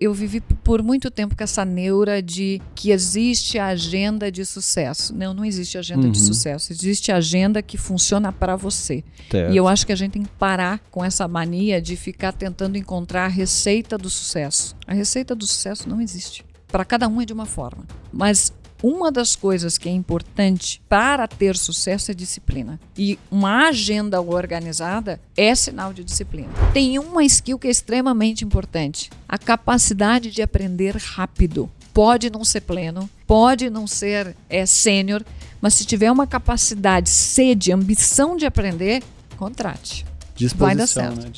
Eu vivi por muito tempo com essa neura de que existe a agenda de sucesso. Não existe agenda de sucesso. Existe a agenda que funciona para você. Certo. E eu acho que a gente tem que parar com essa mania de ficar tentando encontrar a receita do sucesso. A receita do sucesso não existe. Para cada um é de uma forma. Mas uma das coisas que é importante para ter sucesso é disciplina. E uma agenda organizada é sinal de disciplina. Tem uma skill que é extremamente importante: a capacidade de aprender rápido. Pode não ser pleno, pode não ser sênior, mas se tiver uma capacidade, sede, ambição de aprender, contrate. Vai dar certo. Né?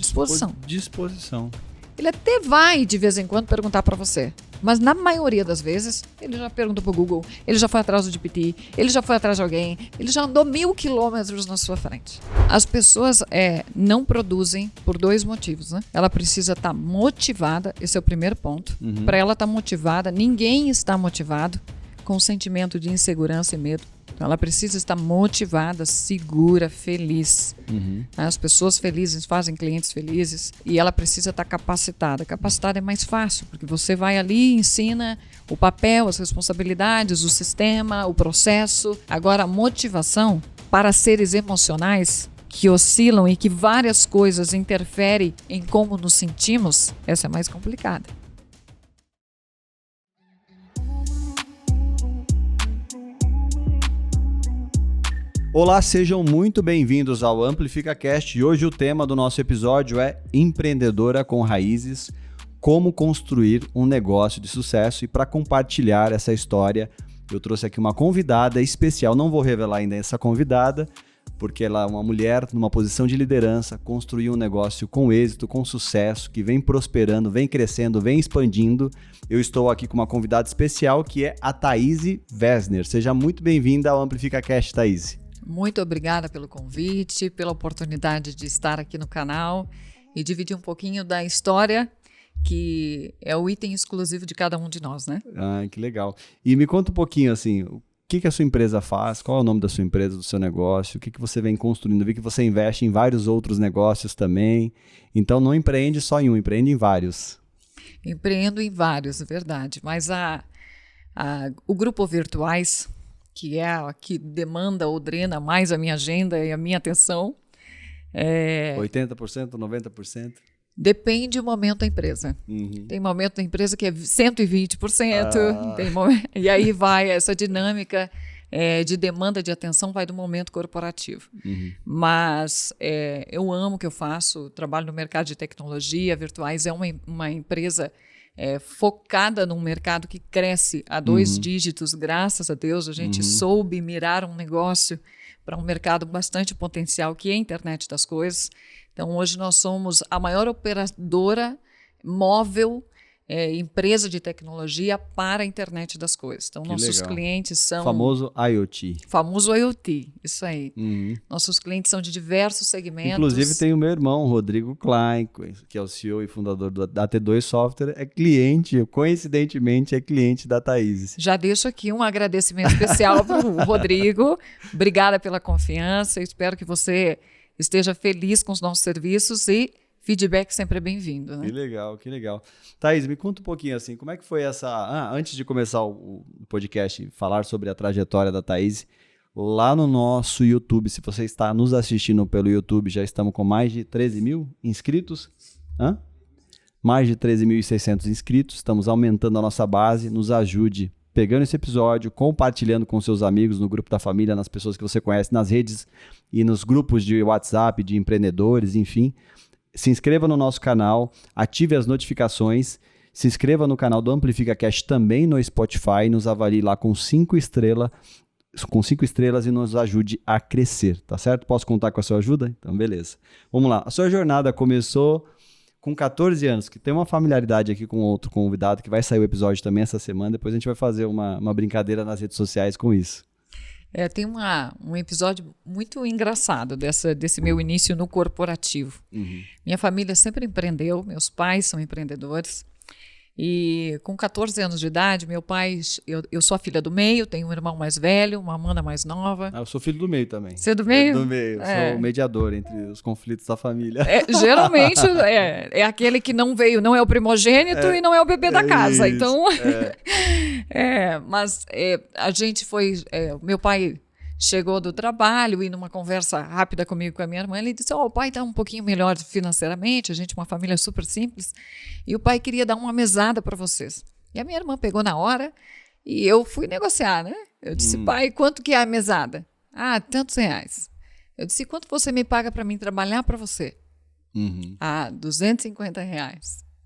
Disposição. Ele até vai, de vez em quando, perguntar para você. Mas na maioria das vezes, ele já perguntou pro Google, ele já foi atrás do GPT, ele já foi atrás de alguém, ele já andou 1000 quilômetros na sua frente. As pessoas não produzem por 2 motivos, né? Ela precisa estar motivada, esse é o primeiro ponto. Para ela estar motivada, ninguém está motivado com o sentimento de insegurança e medo. Então ela precisa estar motivada, segura, feliz. As pessoas felizes fazem clientes felizes e ela precisa estar capacitada. Capacitada é mais fácil, porque você vai ali e ensina o papel, as responsabilidades, o sistema, o processo. Agora, a motivação para seres emocionais que oscilam e que várias coisas interferem em como nos sentimos, essa é mais complicada. Olá, sejam muito bem-vindos ao AmplificaCast e hoje o tema do nosso episódio é Empreendedora com Raízes, como construir um negócio de sucesso. E para compartilhar essa história, eu trouxe aqui uma convidada especial. Não vou revelar ainda essa convidada, porque ela é uma mulher numa posição de liderança, construiu um negócio com êxito, com sucesso, que vem prosperando, vem crescendo, vem expandindo. Eu estou aqui com uma convidada especial que é a Thaíse Wesner. Seja muito bem-vinda ao AmplificaCast, Thaíse. Muito obrigada pelo convite, pela oportunidade de estar aqui no canal e dividir um pouquinho da história, que é o item exclusivo de cada um de nós, né? Ah, que legal. E me conta um pouquinho, assim, o que a sua empresa faz, qual é o nome da sua empresa, do seu negócio, o que você vem construindo. Eu vi que você investe em vários outros negócios também, então não empreende só em um, empreende em vários. Empreendo em vários, é verdade, mas o Grupo Virtuais, que é a que demanda ou drena mais a minha agenda e a minha atenção. 80%, 90%? Depende do momento da empresa. Tem momento da empresa que é 120%, e aí vai essa dinâmica de demanda de atenção, vai do momento corporativo. Mas eu amo o que eu faço, trabalho no mercado de tecnologia. Virtuais é uma empresa focada num mercado que cresce a 2 dígitos, graças a Deus. A gente soube mirar um negócio para um mercado bastante potencial, que é a internet das coisas. Então, hoje nós somos a maior operadora móvel, empresa de tecnologia para a internet das coisas. Então, nossos clientes são... Famoso IoT. Famoso IoT, isso aí. Nossos clientes são de diversos segmentos. Inclusive tem o meu irmão, Rodrigo Klein, que é o CEO e fundador da T2 Software, é cliente, coincidentemente é cliente da Thaíse. Já deixo aqui um agradecimento especial para o Rodrigo. Obrigada pela confiança, espero que você esteja feliz com os nossos serviços e feedback sempre é bem-vindo, né? Que legal. Thaís, me conta um pouquinho assim, como é que foi antes de começar o podcast, falar sobre a trajetória da Thaís, lá no nosso YouTube, se você está nos assistindo pelo YouTube, já estamos com mais de 13 mil inscritos, mais de 13.600 inscritos, estamos aumentando a nossa base, nos ajude pegando esse episódio, compartilhando com seus amigos no grupo da família, nas pessoas que você conhece, nas redes e nos grupos de WhatsApp, de empreendedores, enfim. Se inscreva no nosso canal, ative as notificações, se inscreva no canal do AmplificaCast também no Spotify, nos avalie lá com 5 estrelas e nos ajude a crescer, tá certo? Posso contar com a sua ajuda? Então, beleza. Vamos lá. A sua jornada começou com 14 anos, que tem uma familiaridade aqui com outro convidado, que vai sair o episódio também essa semana, depois a gente vai fazer uma brincadeira nas redes sociais com isso. Tem um episódio muito engraçado desse meu início no corporativo. Minha família sempre empreendeu, meus pais são empreendedores, E com 14 anos de idade, meu pai... Eu sou a filha do meio, tenho um irmão mais velho, uma mana mais nova. Eu sou filho do meio também. Você é do meio? Do meio. Sou o mediador entre os conflitos da família. Geralmente é aquele que não veio, não é o primogênito e não é o bebê da casa. Isso, Então, mas a gente foi... meu pai chegou do trabalho e numa conversa rápida comigo e com a minha irmã, ele disse, o pai está um pouquinho melhor financeiramente, a gente é uma família super simples, e o pai queria dar uma mesada para vocês. E a minha irmã pegou na hora e eu fui negociar, né? Eu disse, pai, quanto que é a mesada? Tantos reais. Eu disse, quanto você me paga para mim trabalhar para você? R$250.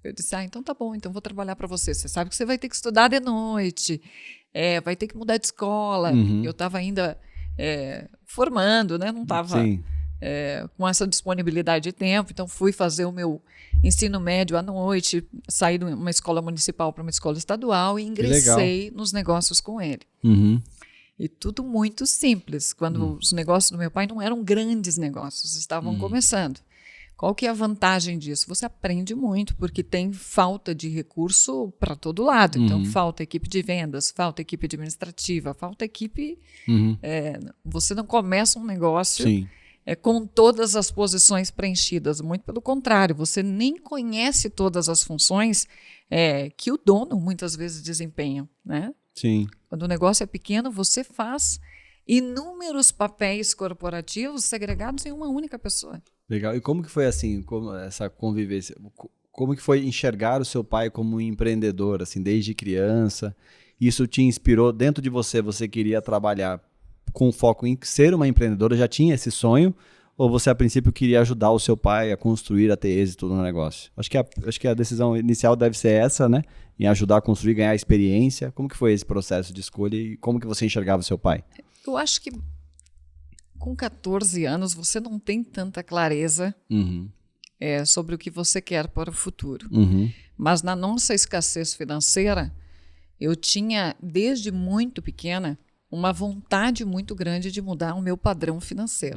Eu disse, então tá bom, então vou trabalhar para você. Você sabe que você vai ter que estudar de noite, vai ter que mudar de escola. Eu estava ainda formando, né? Não estava com essa disponibilidade de tempo, então fui fazer o meu ensino médio à noite, saí de uma escola municipal para uma escola estadual e ingressei nos negócios com ele. E tudo muito simples, quando os negócios do meu pai não eram grandes negócios, estavam começando. Qual que é a vantagem disso? Você aprende muito, porque tem falta de recurso para todo lado. Então, falta equipe de vendas, falta equipe administrativa, falta equipe... você não começa um negócio com todas as posições preenchidas. Muito pelo contrário, você nem conhece todas as funções que o dono muitas vezes desempenha, né? Sim. Quando o negócio é pequeno, você faz inúmeros papéis corporativos segregados em uma única pessoa. Legal. E como que foi assim, essa convivência? Como que foi enxergar o seu pai como um empreendedor, assim, desde criança? Isso te inspirou dentro de você? Você queria trabalhar com foco em ser uma empreendedora? Já tinha esse sonho? Ou você, a princípio, queria ajudar o seu pai a construir, a ter êxito no negócio? Acho que a decisão inicial deve ser essa, né? Em ajudar a construir, ganhar experiência. Como que foi esse processo de escolha e como que você enxergava o seu pai? Eu acho que com 14 anos você não tem tanta clareza sobre o que você quer para o futuro. Mas na nossa escassez financeira, eu tinha, desde muito pequena, uma vontade muito grande de mudar o meu padrão financeiro.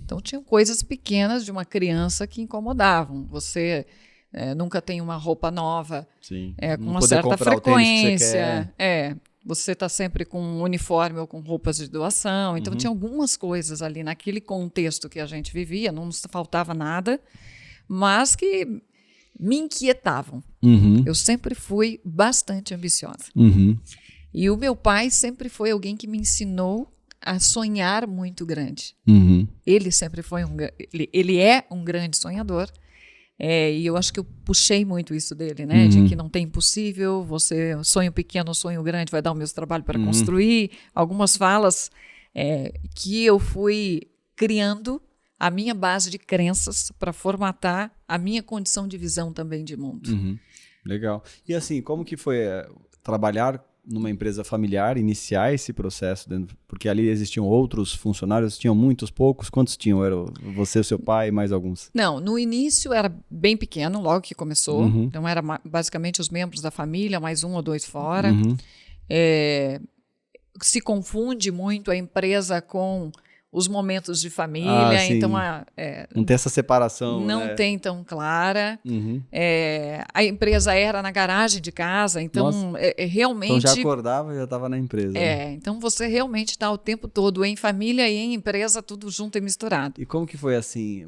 Então, tinham coisas pequenas de uma criança que incomodavam. Você nunca tem uma roupa nova com uma certa frequência. Você está sempre com um uniforme ou com roupas de doação. Então, tinha algumas coisas ali naquele contexto que a gente vivia, não nos faltava nada, mas que me inquietavam. Eu sempre fui bastante ambiciosa. E o meu pai sempre foi alguém que me ensinou a sonhar muito grande. Ele sempre foi ele é um grande sonhador. E eu acho que eu puxei muito isso dele, né? De que não tem impossível, você sonho pequeno, sonho grande, vai dar o mesmo trabalho para construir. Algumas falas que eu fui criando a minha base de crenças para formatar a minha condição de visão também de mundo. Legal. E assim, como que foi trabalhar numa empresa familiar, iniciar esse processo? Porque ali existiam outros funcionários, tinham muitos, poucos? Quantos tinham? Era você, o seu pai e mais alguns? Não, no início era bem pequeno, logo que começou. Então era basicamente os membros da família, mais um ou dois fora. Se confunde muito a empresa com os momentos de família, então não tem essa separação. Não tem tão clara. A empresa era na garagem de casa, então realmente... Então já acordava e já estava na empresa. Então você realmente está o tempo todo em família e em empresa, tudo junto e misturado. E como que foi assim?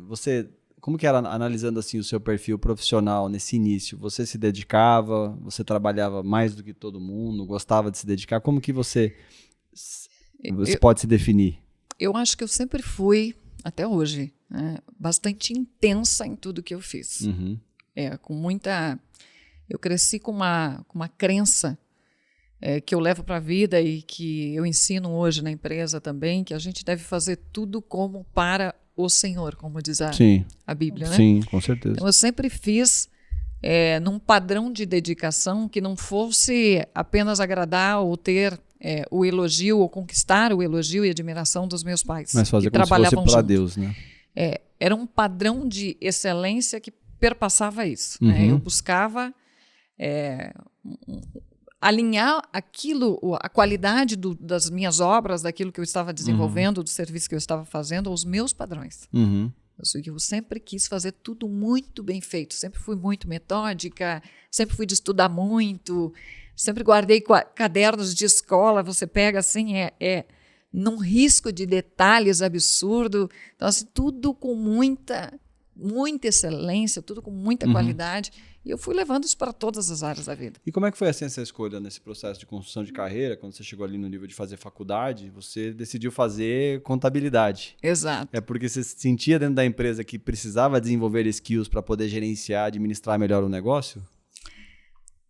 Como que era, analisando assim o seu perfil profissional nesse início? Você se dedicava? Você trabalhava mais do que todo mundo? Gostava de se dedicar? Como que você pode se definir? Eu acho que eu sempre fui, até hoje, bastante intensa em tudo que eu fiz. Com muita... Eu cresci com uma crença que eu levo para a vida e que eu ensino hoje na empresa também, que a gente deve fazer tudo como para o Senhor, como diz a Bíblia, né? Sim, com certeza. Então, eu sempre fiz num padrão de dedicação que não fosse apenas agradar ou ter o elogio ou conquistar o elogio e admiração dos meus pais. Mas fazer que como trabalhavam se fosse para junto. Deus, né? Era um padrão de excelência que perpassava isso. Né? Eu buscava alinhar aquilo, a qualidade das minhas obras, daquilo que eu estava desenvolvendo, do serviço que eu estava fazendo, aos meus padrões. Eu sempre quis fazer tudo muito bem feito, sempre fui muito metódica, sempre fui de estudar muito, sempre guardei cadernos de escola, você pega assim, num risco de detalhes absurdo, então assim, tudo com muita excelência, tudo com muita qualidade, e eu fui levando isso para todas as áreas da vida. E como é que foi assim, essa escolha nesse processo de construção de carreira? Quando você chegou ali no nível de fazer faculdade, você decidiu fazer contabilidade. Exato. É porque você se sentia dentro da empresa que precisava desenvolver skills para poder gerenciar, administrar melhor o negócio?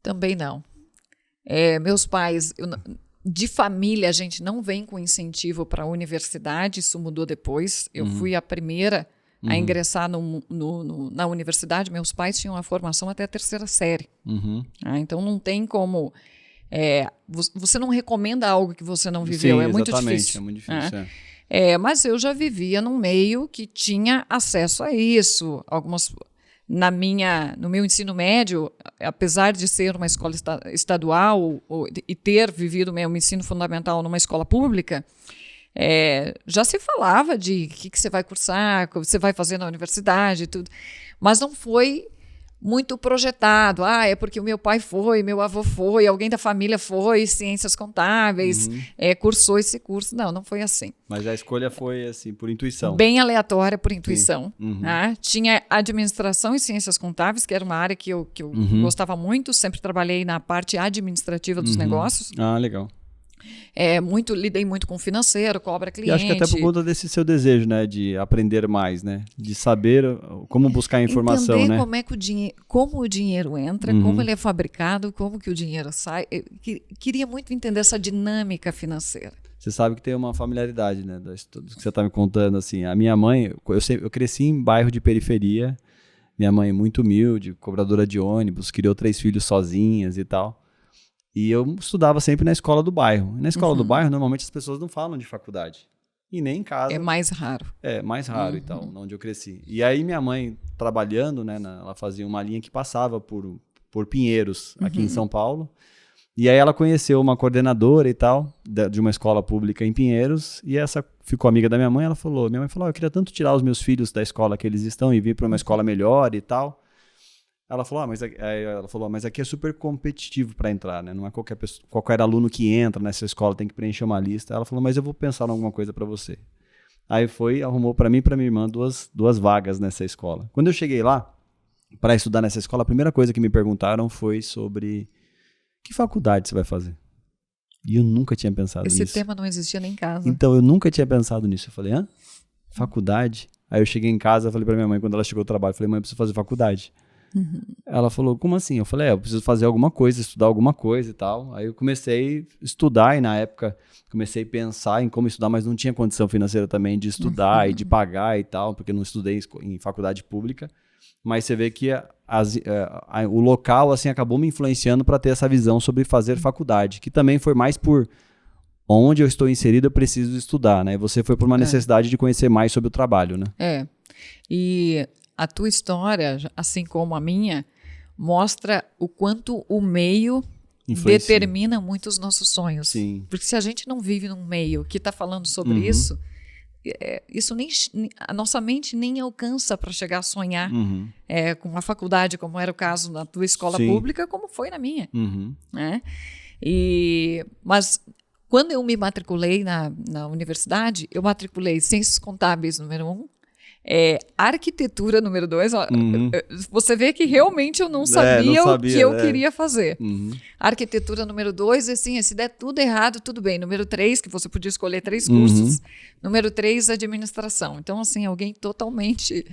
Também não. Meus pais, de família, a gente não vem com incentivo para a universidade, isso mudou depois. Eu fui a primeira a ingressar na universidade. Meus pais tinham a formação até a 3ª série. Então não tem como... você não recomenda algo que você não viveu. Sim, é muito exatamente, difícil. É muito difícil, mas eu já vivia num meio que tinha acesso a isso. No meu ensino médio, apesar de ser uma escola estadual e ter vivido meu ensino fundamental numa escola pública, já se falava de o que você vai cursar, o que você vai fazer na universidade, tudo, mas não foi muito projetado. É porque o meu pai foi, meu avô foi, alguém da família foi, ciências contábeis, cursou esse curso. Não foi assim. Mas a escolha foi assim, por intuição. Bem aleatória, por intuição. Tinha administração e ciências contábeis, que era uma área que eu gostava muito, sempre trabalhei na parte administrativa dos negócios. Legal. Lidei muito com financeiro, cobra cliente. E acho que até por conta desse seu desejo, né, de aprender mais, né, de saber como buscar informação, entender, né? Como o dinheiro entra, como ele é fabricado, como que o dinheiro sai. Eu queria muito entender essa dinâmica financeira. Você sabe que tem uma familiaridade, né, do que você está me contando, assim. A minha mãe, eu cresci em bairro de periferia, minha mãe muito humilde, cobradora de ônibus, criou 3 filhos sozinhas e tal. E eu estudava sempre na escola do bairro. E na escola do bairro, normalmente as pessoas não falam de faculdade. E nem em casa. É mais raro. Mais raro, então, onde eu cresci. E aí minha mãe, trabalhando, né, ela fazia uma linha que passava por Pinheiros, aqui em São Paulo. E aí ela conheceu uma coordenadora e tal, de uma escola pública em Pinheiros. E essa ficou amiga da minha mãe. Minha mãe falou, eu queria tanto tirar os meus filhos da escola que eles estão e vir para uma escola melhor e tal. Ela falou, mas aqui é super competitivo para entrar, né? Não é qualquer aluno que entra nessa escola, tem que preencher uma lista. Ela falou, mas eu vou pensar em alguma coisa para você. Aí arrumou para mim e para minha irmã duas vagas nessa escola. Quando eu cheguei lá, para estudar nessa escola, a primeira coisa que me perguntaram foi sobre que faculdade você vai fazer. E eu nunca tinha pensado nisso. Esse tema não existia nem em casa. Então, eu nunca tinha pensado nisso. Eu falei, faculdade? Aí eu cheguei em casa, falei para minha mãe, quando ela chegou do trabalho, falei, mãe, eu preciso fazer faculdade. Ela falou, como assim? Eu falei, eu preciso fazer alguma coisa, estudar alguma coisa e tal. Aí eu comecei a estudar e na época comecei a pensar em como estudar, mas não tinha condição financeira também de estudar e de pagar e tal, porque não estudei em faculdade pública. Mas você vê que o local assim acabou me influenciando para ter essa visão sobre fazer faculdade, que também foi mais por onde eu estou inserido, eu preciso estudar, né? Você foi por uma necessidade de conhecer mais sobre o trabalho, né? E a tua história, assim como a minha, mostra o quanto o meio influencia. Determina muito os nossos sonhos. Sim. Porque se a gente não vive num meio que está falando sobre isso a nossa mente nem alcança para chegar a sonhar com uma faculdade, como era o caso na tua escola pública, como foi na minha. Né? Mas quando eu me matriculei na universidade, eu matriculei Ciências Contábeis número 1, arquitetura número 2, você vê que realmente eu não sabia o que eu queria fazer. Arquitetura número 2, assim, se der tudo errado, tudo bem. Número 3, que você podia escolher 3 cursos. Número 3, administração. Então, assim, alguém totalmente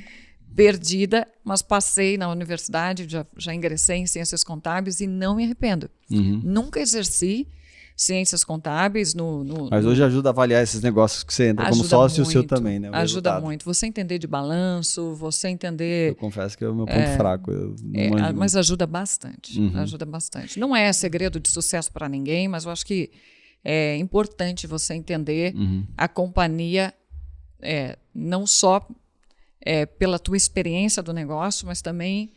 perdida, mas passei na universidade, já ingressei em ciências contábeis e não me arrependo. Nunca exerci ciências contábeis Mas hoje ajuda a avaliar esses negócios que você entra como sócio, o seu também, né? Ajuda muito. Você entender de balanço, você entender... Eu confesso que é o meu ponto fraco. Mas ajuda bastante. Ajuda bastante. Não é segredo de sucesso para ninguém, mas eu acho que é importante você entender a companhia, não só pela tua experiência do negócio, mas também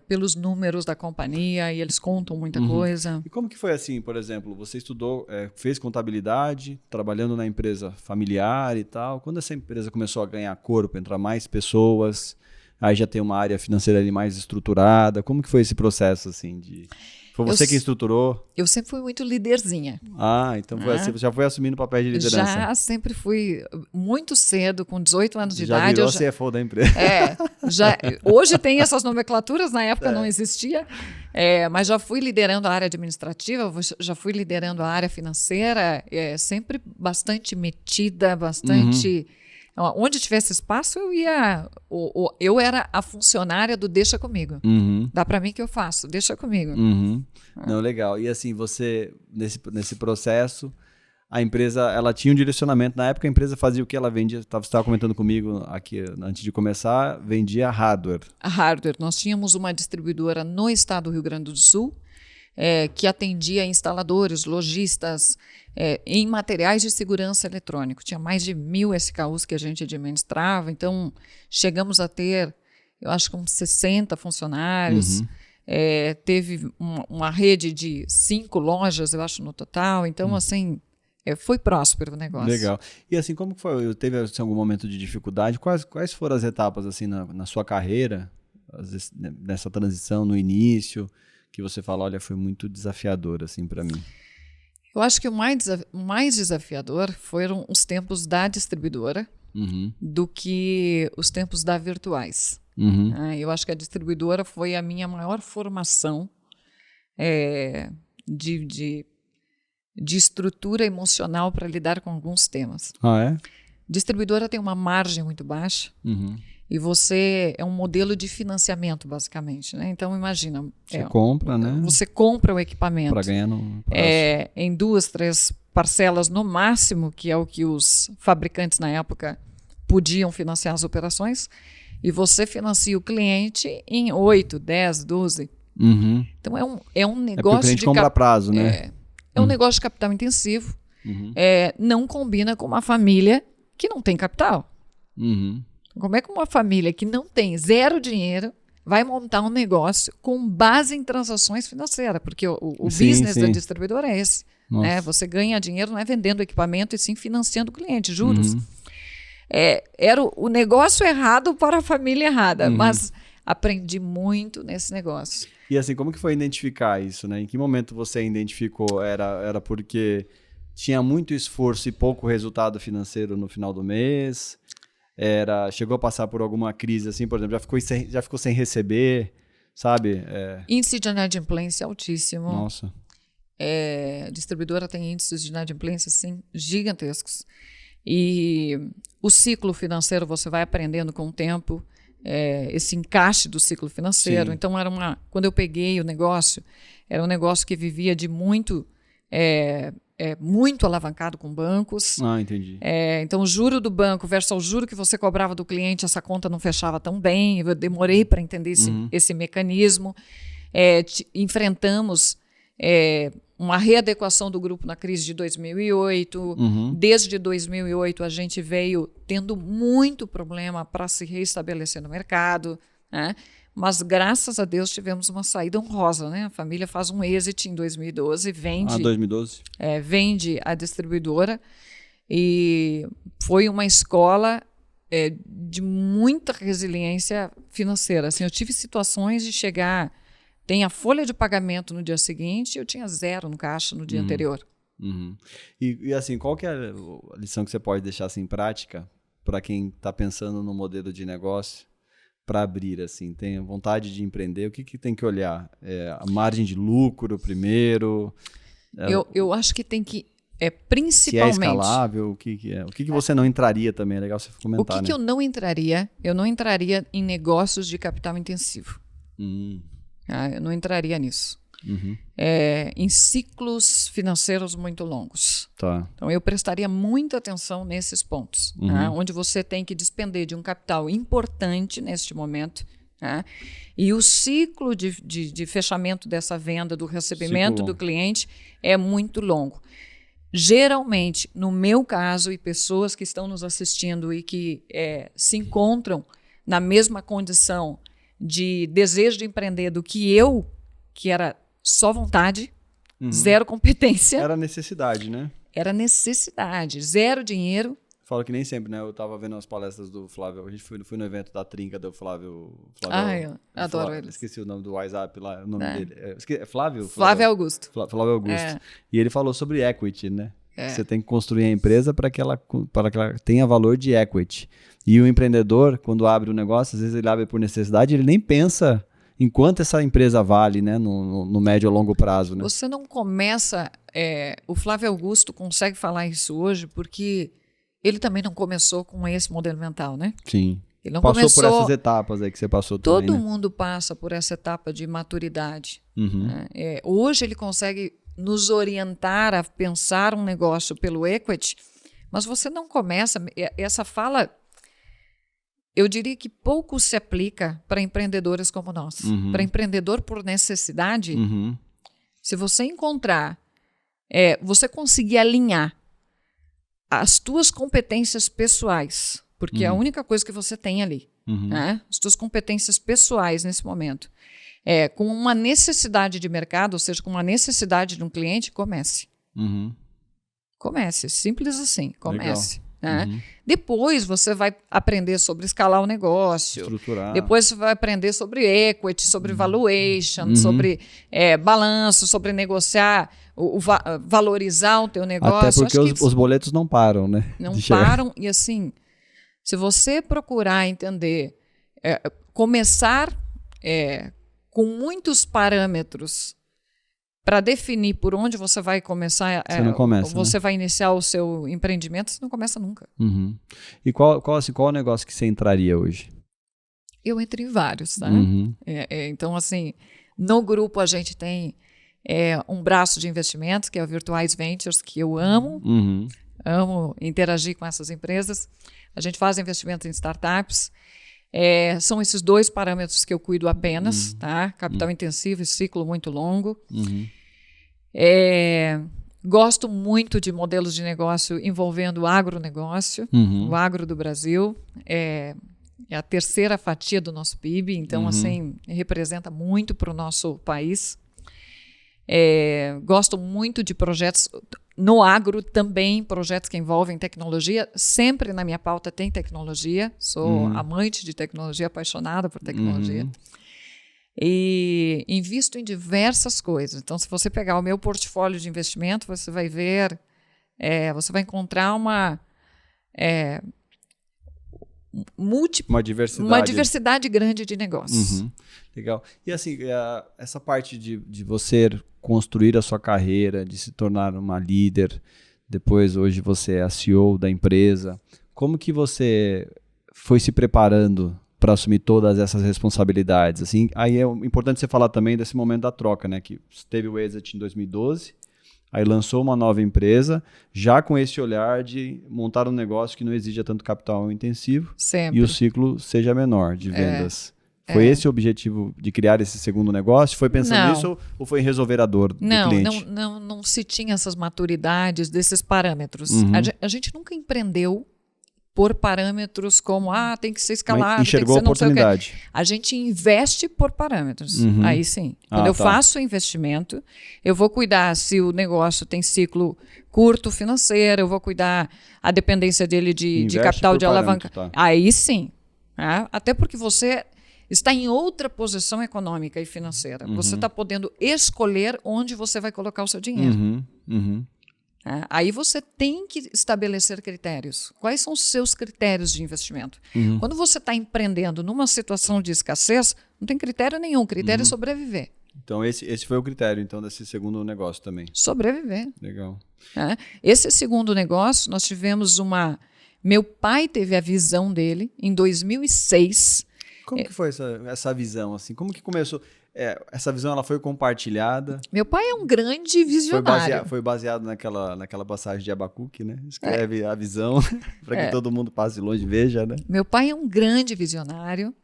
pelos números da companhia, e eles contam muita coisa. E como que foi assim, por exemplo, você estudou, fez contabilidade, trabalhando na empresa familiar e tal, quando essa empresa começou a ganhar corpo, entrar mais pessoas, aí já tem uma área financeira ali mais estruturada, como que foi esse processo assim de... Foi você que estruturou? Eu sempre fui muito liderzinha. Então você já foi assumindo o papel de liderança. Já sempre fui muito cedo, com 18 anos de idade. Já virou CFO da empresa. Hoje tem essas nomenclaturas, na época não existia. Mas já fui liderando a área administrativa, já fui liderando a área financeira, sempre bastante metida, bastante... Onde tivesse espaço, eu ia. Eu era a funcionária do deixa comigo. Dá para mim que eu faço, deixa comigo. Não, legal. E assim, você, nesse processo, a empresa, ela tinha um direcionamento. Na época, a empresa fazia o que ela vendia? Você estava comentando comigo aqui, antes de começar, vendia hardware. A hardware. Nós tínhamos uma distribuidora no estado do Rio Grande do Sul, que atendia instaladores, lojistas, em materiais de segurança eletrônico. Tinha mais de 1.000 SKUs que a gente administrava, então chegamos a ter, eu acho que uns 60 funcionários, teve uma rede de 5 lojas, eu acho, no total, então assim, foi próspero o negócio. Legal. E assim, como foi? Teve assim, algum momento de dificuldade? Quais foram as etapas assim na sua carreira, nessa transição no início, que você fala, olha, foi muito desafiador assim para mim? Eu acho que o mais desafiador foram os tempos da distribuidora do que os tempos da Virtuais. Eu acho que a distribuidora foi a minha maior formação de estrutura emocional para lidar com alguns temas. Distribuidora tem uma margem muito baixa. E você é um modelo de financiamento, basicamente, né? Então, imagina... Você compra, né? Você compra o equipamento. Para ganhar no prazo. Em 2, 3 parcelas no máximo, que é o que os fabricantes na época podiam financiar as operações, e você financia o cliente em 8, 10, 12. Então, é um negócio porque o cliente compra a prazo, né? É um negócio de capital intensivo. Não combina com uma família que não tem capital. Como é que uma família que não tem zero dinheiro vai montar um negócio com base em transações financeiras? Porque o business da distribuidora é esse. Né? Você ganha dinheiro não é vendendo equipamento, e sim financiando o cliente, juros. Era o negócio errado para a família errada, mas aprendi muito nesse negócio. E assim, como que foi identificar isso, né? Em que momento você identificou? Era porque tinha muito esforço e pouco resultado financeiro no final do mês? Chegou a passar por alguma crise assim, por exemplo, já ficou sem receber, sabe? Índice de inadimplência altíssimo. Nossa. A distribuidora tem índices de inadimplência assim, gigantescos. E o ciclo financeiro você vai aprendendo com o tempo, esse encaixe do ciclo financeiro. Sim. Então, quando eu peguei o negócio, era um negócio que vivia de muito alavancado com bancos. Entendi. Então, o juro do banco versus o juro que você cobrava do cliente, essa conta não fechava tão bem. Eu demorei para entender esse mecanismo. Enfrentamos uma readequação do grupo na crise de 2008. Desde 2008, a gente veio tendo muito problema para se reestabelecer no mercado, né? Mas, graças a Deus, tivemos uma saída honrosa, né? A família faz um exit em 2012, vende... 2012? Vende a distribuidora, e foi uma escola de muita resiliência financeira. Assim, eu tive situações de chegar... Tem a folha de pagamento no dia seguinte, eu tinha 0 no caixa no dia anterior. E assim, qual que é a lição que você pode deixar assim, em prática para quem está pensando no modelo de negócio? Para abrir, assim, tem vontade de empreender, o que tem que olhar? A margem de lucro primeiro? Eu acho que tem que, principalmente... Se é escalável, o que é? O que você não entraria também? É legal você comentar, que eu não entraria? Eu não entraria em negócios de capital intensivo. Eu não entraria nisso. Em ciclos financeiros muito longos. Tá. Então, eu prestaria muita atenção nesses pontos, onde você tem que despender de um capital importante neste momento, e o ciclo de fechamento dessa venda, do recebimento do cliente, é muito longo. Geralmente, no meu caso, e pessoas que estão nos assistindo e que se encontram na mesma condição de desejo de empreender do que eu, que era só vontade, zero competência. Era necessidade, né? Era necessidade, zero dinheiro. Falo que nem sempre, né? Eu tava vendo as palestras do Flávio. A gente foi no evento da Trinca do Flávio. Eu adoro ele. Esqueci o nome do WhatsApp lá, o nome dele. É Flávio? Flávio Augusto. Flávio Augusto. E ele falou sobre equity, né? É. Você tem que construir a empresa para que ela tenha valor de equity. E o empreendedor, quando abre um negócio, às vezes ele abre por necessidade, ele nem pensa em quanto essa empresa vale, né, no médio ou longo prazo. Né? Você não começa... o Flávio Augusto consegue falar isso hoje porque ele também não começou com esse modelo mental, né? Sim. Ele não passou por essas etapas aí que você passou também, Todo né? mundo passa por essa etapa de maturidade. Uhum. Né? Hoje ele consegue nos orientar a pensar um negócio pelo equity, mas você não começa... Essa fala, eu diria que pouco se aplica para empreendedores como nós. Para empreendedor por necessidade, se você encontrar, você conseguir alinhar as tuas competências pessoais, porque é a única coisa que você tem ali, né? As tuas competências pessoais nesse momento, com uma necessidade de mercado, ou seja, com uma necessidade de um cliente, comece. Comece, simples assim, comece. Né? Depois você vai aprender sobre escalar o negócio, estruturar. Depois você vai aprender sobre equity, sobre valuation, sobre balanço, sobre negociar, valorizar o teu negócio. Até porque os boletos não param, né? Não param. E assim, se você procurar entender, começar com muitos parâmetros para definir por onde você vai começar, você não começa, você né? vai iniciar o seu empreendimento, você não começa nunca. E qual o negócio que você entraria hoje? Eu entrei em vários, tá? Então, assim, no grupo a gente tem um braço de investimentos, que é o Virtuais Ventures, que eu amo. Amo interagir com essas empresas. A gente faz investimentos em startups. São esses dois parâmetros que eu cuido apenas, tá? Capital intensivo e ciclo muito longo. Gosto muito de modelos de negócio envolvendo o agronegócio, o agro do Brasil. É a terceira fatia do nosso PIB, então, assim, representa muito para o nosso país. Gosto muito de projetos no agro também, projetos que envolvem tecnologia. Sempre na minha pauta tem tecnologia. Sou amante de tecnologia, apaixonada por tecnologia. E invisto em diversas coisas. Então, se você pegar o meu portfólio de investimento, você vai ver, você vai encontrar uma diversidade grande de negócios. Legal. E assim, essa parte de você construir a sua carreira, de se tornar uma líder, depois hoje você é a CEO da empresa, como que você foi se preparando para assumir todas essas responsabilidades? Assim, aí é importante você falar também desse momento da troca, né? Que teve o exit em 2012, aí lançou uma nova empresa, já com esse olhar de montar um negócio que não exija tanto capital intensivo. Sempre. E o ciclo seja menor de vendas. Foi esse o objetivo de criar esse segundo negócio? Foi pensando nisso ou foi em resolver a dor do cliente? Não se tinha essas maturidades desses parâmetros. A gente nunca empreendeu por parâmetros como tem que ser escalado, mas enxergou tem que ser a oportunidade. A gente investe por parâmetros. Aí sim. Quando eu faço o investimento, eu vou cuidar se o negócio tem ciclo curto financeiro, eu vou cuidar a dependência dele de capital de alavanca. Tá. Aí sim. Até porque você está em outra posição econômica e financeira. Você está podendo escolher onde você vai colocar o seu dinheiro. Aí você tem que estabelecer critérios. Quais são os seus critérios de investimento? Quando você está empreendendo numa situação de escassez, não tem critério nenhum. O critério é sobreviver. Então, esse foi o critério então desse segundo negócio também. Sobreviver. Legal. Esse segundo negócio, nós tivemos Meu pai teve a visão dele em 2006. Como que foi essa visão? Assim? Como que começou? Essa visão ela foi compartilhada? Meu pai é um grande visionário. Foi baseado naquela passagem de Abacuque, né? Escreve a visão para que todo mundo passe longe e veja, né? Meu pai é um grande visionário.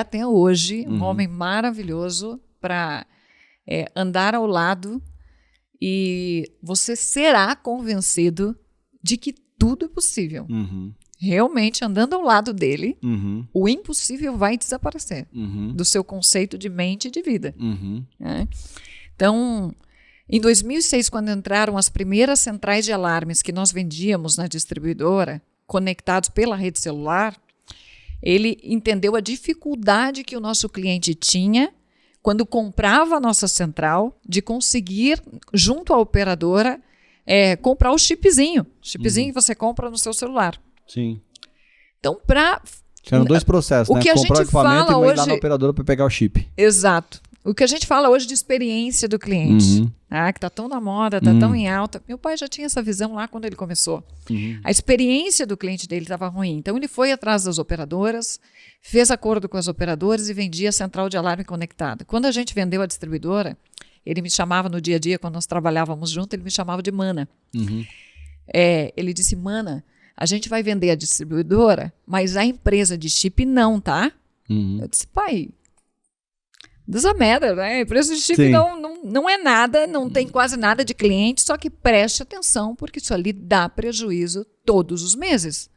Até hoje um homem maravilhoso para andar ao lado e você será convencido de que tudo é possível. realmente andando ao lado dele, o impossível vai desaparecer do seu conceito de mente e de vida. Né? Então, em 2006, quando entraram as primeiras centrais de alarmes que nós vendíamos na distribuidora, conectados pela rede celular, ele entendeu a dificuldade que o nosso cliente tinha quando comprava a nossa central, de conseguir, junto à operadora, comprar o chipzinho. Chipzinho que você compra no seu celular. Sim. Então, Eram 2 processos, né? Comprar o equipamento e ir lá na operadora para pegar o chip. Exato. O que a gente fala hoje de experiência do cliente, que está tão na moda, está tão em alta. Meu pai já tinha essa visão lá quando ele começou. A experiência do cliente dele estava ruim. Então, ele foi atrás das operadoras, fez acordo com as operadoras e vendia a central de alarme conectada. Quando a gente vendeu a distribuidora, ele me chamava no dia a dia, quando nós trabalhávamos juntos, ele me chamava de Mana. Ele disse, Mana, a gente vai vender a distribuidora, mas a empresa de chip não, tá? Eu disse, pai, doesn't matter, né? A empresa de chip não é nada, não tem quase nada de cliente, só que preste atenção, porque isso ali dá prejuízo todos os meses.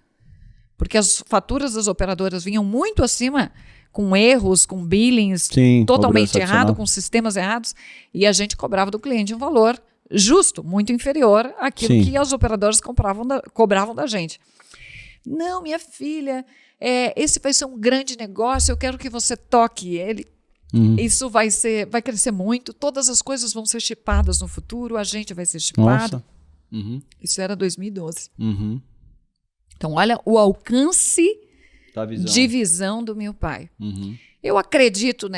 Porque as faturas das operadoras vinham muito acima, com erros, com billings totalmente errado, com sistemas errados, e a gente cobrava do cliente um valor justo, muito inferior àquilo que as operadoras cobravam da gente. Não, minha filha, esse vai ser um grande negócio, eu quero que você toque ele. Isso vai crescer muito, todas as coisas vão ser chipadas no futuro, a gente vai ser chipado. Isso era 2012. Então, olha o alcance de visão do meu pai. Eu acredito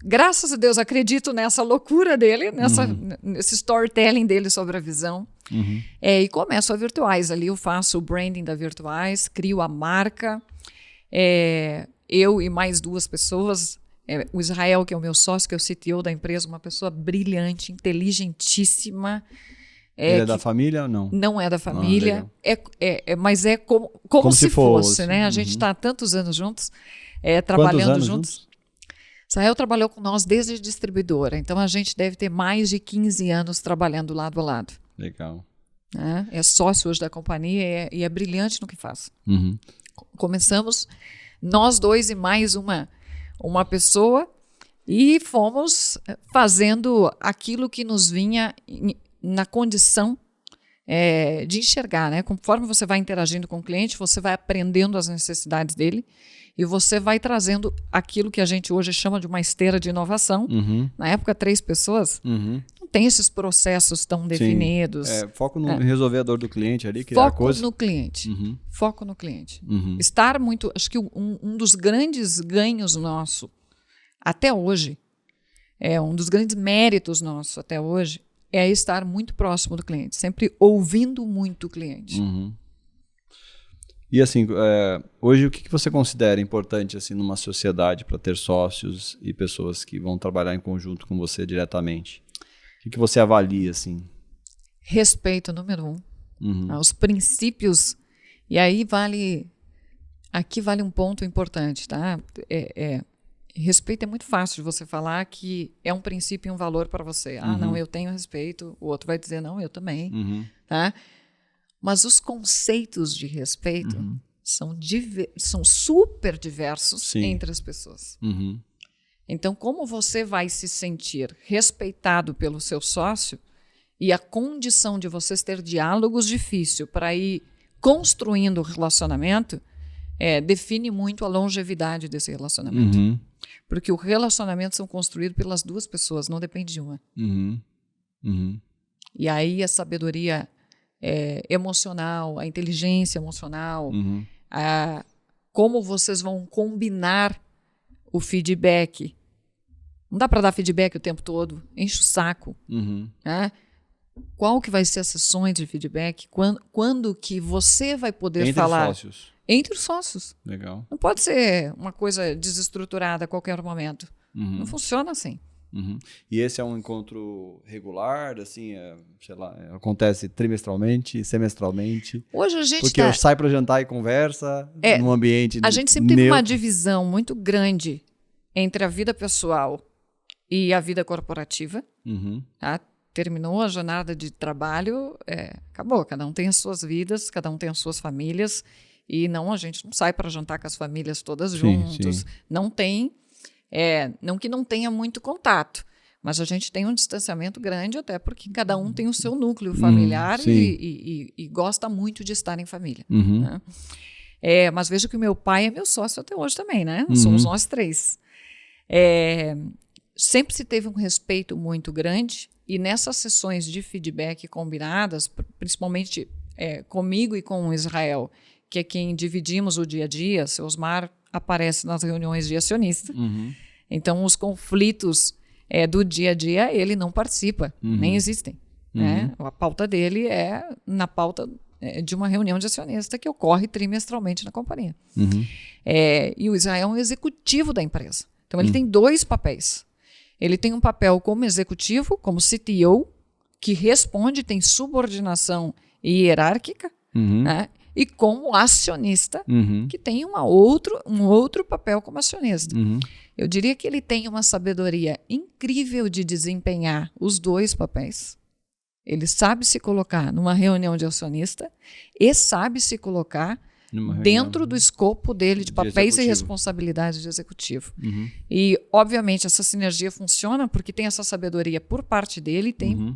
graças a Deus, acredito nessa loucura dele, nesse storytelling dele sobre a visão. E começo a Virtuais. Ali eu faço o branding da Virtuais, crio a marca. Eu e mais 2 pessoas, o Israel, que é o meu sócio, que é o CTO da empresa, uma pessoa brilhante, inteligentíssima. Ele é da família ou não? Não é da família, mas é como se fosse, né? A gente está há tantos anos juntos, trabalhando juntos. Israel trabalhou com nós desde a distribuidora, então a gente deve ter mais de 15 anos trabalhando lado a lado. Legal. É sócio hoje da companhia e é brilhante no que faz. Começamos nós 2 e mais uma pessoa e fomos fazendo aquilo que nos vinha na condição de enxergar, né? Conforme você vai interagindo com o cliente, você vai aprendendo as necessidades dele e você vai trazendo aquilo que a gente hoje chama de uma esteira de inovação. Na época, 3 pessoas, não tem esses processos tão definidos. Foco no resolver a dor do cliente ali, criar coisa. Foco no cliente. Foco no cliente. Estar muito... Acho que um dos grandes ganhos nosso até hoje, um dos grandes méritos nossos até hoje, é estar muito próximo do cliente, sempre ouvindo muito o cliente. E assim, hoje o que você considera importante assim, numa sociedade para ter sócios e pessoas que vão trabalhar em conjunto com você diretamente? O que você avalia? Assim? Respeito, número 1. Os princípios. E aí aqui vale um ponto importante, tá? Respeito é muito fácil de você falar que é um princípio e um valor para você. Não, eu tenho respeito. O outro vai dizer, não, eu também. Tá? Mas os conceitos de respeito são super diversos entre as pessoas. Então, como você vai se sentir respeitado pelo seu sócio e a condição de vocês ter diálogos difíceis para ir construindo o relacionamento define muito a longevidade desse relacionamento. Porque o relacionamento são construídos pelas 2 pessoas, não depende de uma. E aí a sabedoria emocional, a inteligência emocional, como vocês vão combinar o feedback. Não dá para dar feedback o tempo todo, enche o saco. Né? Qual que vai ser as sessões de feedback? Quando que você vai poder falar? Entre os sócios. Legal. Não pode ser uma coisa desestruturada a qualquer momento. Não funciona assim. E esse é um encontro regular, assim, sei lá, acontece trimestralmente, semestralmente? Hoje a gente porque eu saio para jantar e conversa num ambiente a gente sempre teve uma divisão muito grande entre a vida pessoal e a vida corporativa. Tá? Terminou a jornada de trabalho, acabou. Cada um tem as suas vidas, cada um tem as suas famílias E a gente não sai para jantar com as famílias todas juntos. Sim. Não tem, não que não tenha muito contato, mas a gente tem um distanciamento grande, até porque cada um tem o seu núcleo familiar e gosta muito de estar em família. Né? Mas vejo que o meu pai é meu sócio até hoje também, né? Somos nós 3. Sempre se teve um respeito muito grande, e nessas sessões de feedback combinadas, principalmente comigo e com o Israel, que é quem dividimos o dia a dia, seu Osmar aparece nas reuniões de acionista, então os conflitos do dia a dia ele não participa, nem existem. Né? A pauta dele é na pauta de uma reunião de acionista que ocorre trimestralmente na companhia. E o Israel é um executivo da empresa, então ele tem 2 papéis. Ele tem um papel como executivo, como CTO, que responde, tem subordinação hierárquica, né? E como acionista, que tem um outro papel como acionista. Eu diria que ele tem uma sabedoria incrível de desempenhar os 2 papéis. Ele sabe se colocar numa reunião de acionista e sabe se colocar dentro do escopo dele de papéis e responsabilidades de executivo. E, obviamente, essa sinergia funciona porque tem essa sabedoria por parte dele e tem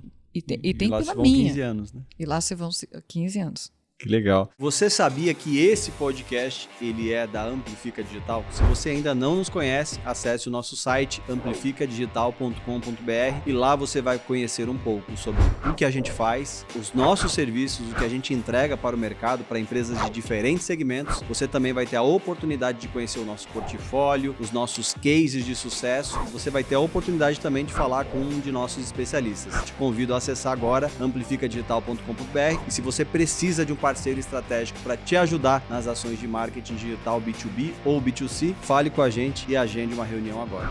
pela minha. 15 anos, né? E lá se vão 15 anos. Que legal. Você sabia que esse podcast ele é da Amplifica Digital? Se você ainda não nos conhece, acesse o nosso site amplificadigital.com.br e lá você vai conhecer um pouco sobre o que a gente faz, os nossos serviços, o que a gente entrega para o mercado, para empresas de diferentes segmentos. Você também vai ter a oportunidade de conhecer o nosso portfólio, os nossos cases de sucesso. Você vai ter a oportunidade também de falar com um de nossos especialistas. Te convido a acessar agora amplificadigital.com.br e se você precisa de um parceiro estratégico para te ajudar nas ações de marketing digital B2B ou B2C, fale com a gente e agende uma reunião agora.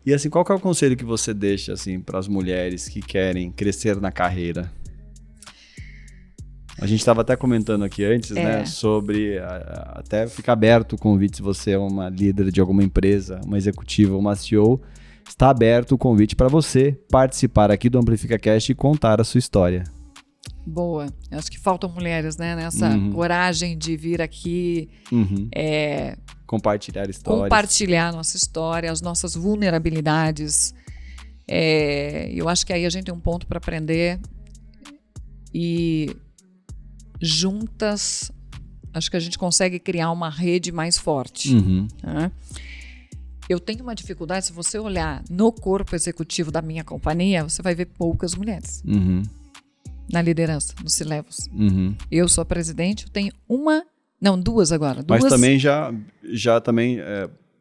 E assim, qual que é o conselho que você deixa assim para as mulheres que querem crescer na carreira? A gente estava até comentando aqui antes, né, sobre até ficar aberto o convite se você é uma líder de alguma empresa, uma executiva, uma CEO, está aberto o convite para você participar aqui do Amplifica Cast e contar a sua história. Boa. Eu acho que faltam mulheres, né, nessa coragem de vir aqui compartilhar histórias. Compartilhar nossa história, as nossas vulnerabilidades. Eu acho que aí a gente tem um ponto para aprender e juntas, acho que a gente consegue criar uma rede mais forte. Né? Eu tenho uma dificuldade, se você olhar no corpo executivo da minha companhia, você vai ver poucas mulheres na liderança, nos C-Levels. Eu sou a presidente, eu tenho duas agora. Mas também já também,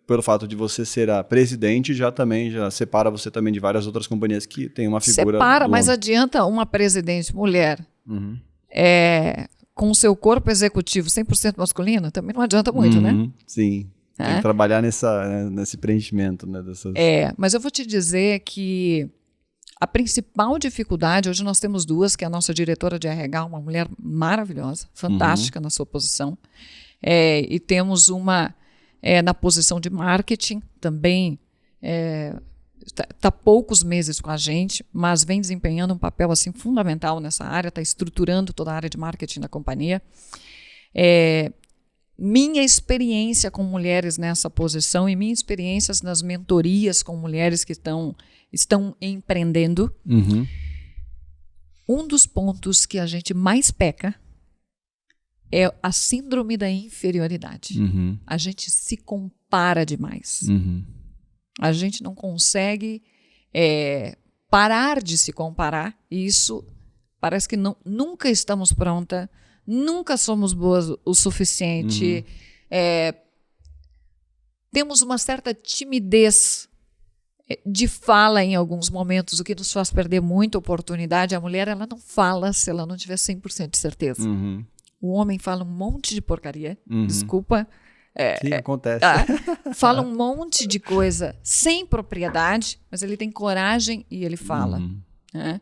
pelo fato de você ser a presidente, já separa você também de várias outras companhias que tem uma figura... Separa, mas adianta uma presidente mulher... com o seu corpo executivo 100% masculino, também não adianta muito, né? Sim, tem que trabalhar nesse preenchimento, né? Mas eu vou te dizer que a principal dificuldade, hoje nós temos 2, que é a nossa diretora de RH, uma mulher maravilhosa, fantástica na sua posição, e temos uma na posição de marketing, também está poucos meses com a gente, mas vem desempenhando um papel assim, fundamental nessa área, está estruturando toda a área de marketing da companhia. Minha experiência com mulheres nessa posição e minhas experiências nas mentorias com mulheres que estão empreendendo, um dos pontos que a gente mais peca é a síndrome da inferioridade. A gente se compara demais. A gente não consegue parar de se comparar, e isso parece que nunca estamos prontas, nunca somos boas o suficiente. Temos uma certa timidez de fala em alguns momentos, o que nos faz perder muita oportunidade. A mulher ela não fala se ela não tiver 100% de certeza. O homem fala um monte de porcaria, desculpa. Sim, acontece. Fala um monte de coisa sem propriedade, mas ele tem coragem e ele fala. Né?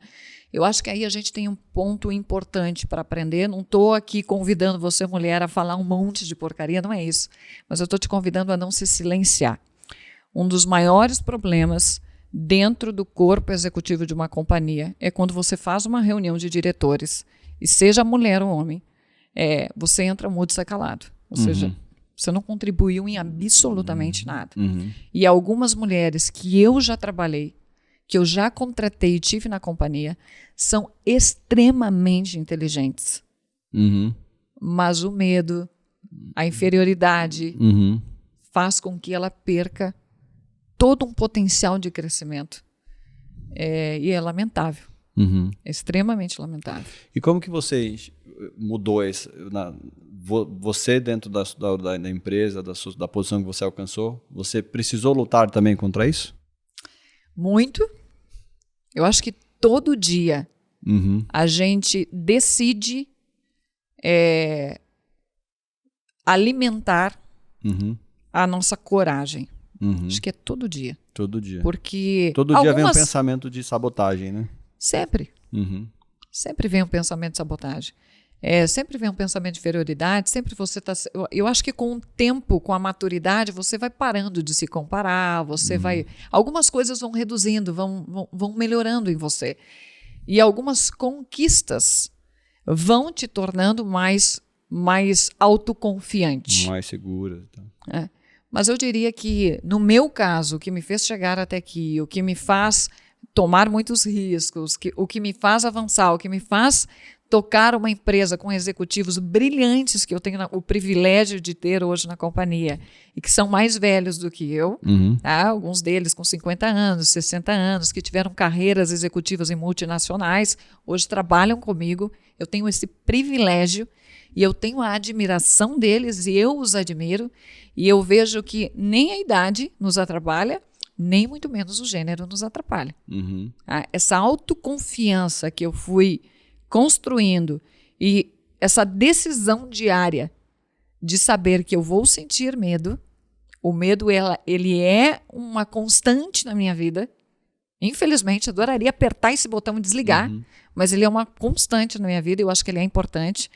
Eu acho que aí a gente tem um ponto importante para aprender. Não estou aqui convidando você, mulher, a falar um monte de porcaria, não é isso. Mas eu estou te convidando a não se silenciar. um dos maiores problemas dentro do corpo executivo de uma companhia é quando você faz uma reunião de diretores, e seja mulher ou homem, você entra mudo e sai calado. Ou seja, você não contribuiu em absolutamente nada. E algumas mulheres que eu já trabalhei, que eu já contratei e tive na companhia, são extremamente inteligentes. Mas o medo, a inferioridade, faz com que ela perca todo um potencial de crescimento. E é lamentável. É extremamente lamentável. E como que você mudou isso? Você dentro da empresa, da posição que você alcançou, você precisou lutar também contra isso? Muito. Eu acho que todo dia a gente decide alimentar a nossa coragem. Acho que é todo dia. Todo dia. Porque todo dia vem um pensamento de sabotagem, né? Sempre. Sempre vem um pensamento de sabotagem. Sempre vem um pensamento de inferioridade, sempre você está... Eu acho que com o tempo, com a maturidade, você vai parando de se comparar, você vai... Algumas coisas vão reduzindo, vão melhorando em você. E algumas conquistas vão te tornando mais autoconfiante. Mais segura. Então. Mas eu diria que, no meu caso, o que me fez chegar até aqui, o que me faz tomar muitos riscos, o que me faz avançar, o que me faz tocar uma empresa com executivos brilhantes que eu tenho o privilégio de ter hoje na companhia e que são mais velhos do que eu, tá? Alguns deles com 50 anos, 60 anos, que tiveram carreiras executivas em multinacionais, hoje trabalham comigo, eu tenho esse privilégio e eu tenho a admiração deles e eu os admiro e eu vejo que nem a idade nos atrapalha, nem muito menos o gênero nos atrapalha. Essa autoconfiança que eu fui construindo e essa decisão diária de saber que eu vou sentir medo, o medo ele é uma constante na minha vida. Infelizmente, eu adoraria apertar esse botão e desligar, mas ele é uma constante na minha vida, eu acho que ele é importante,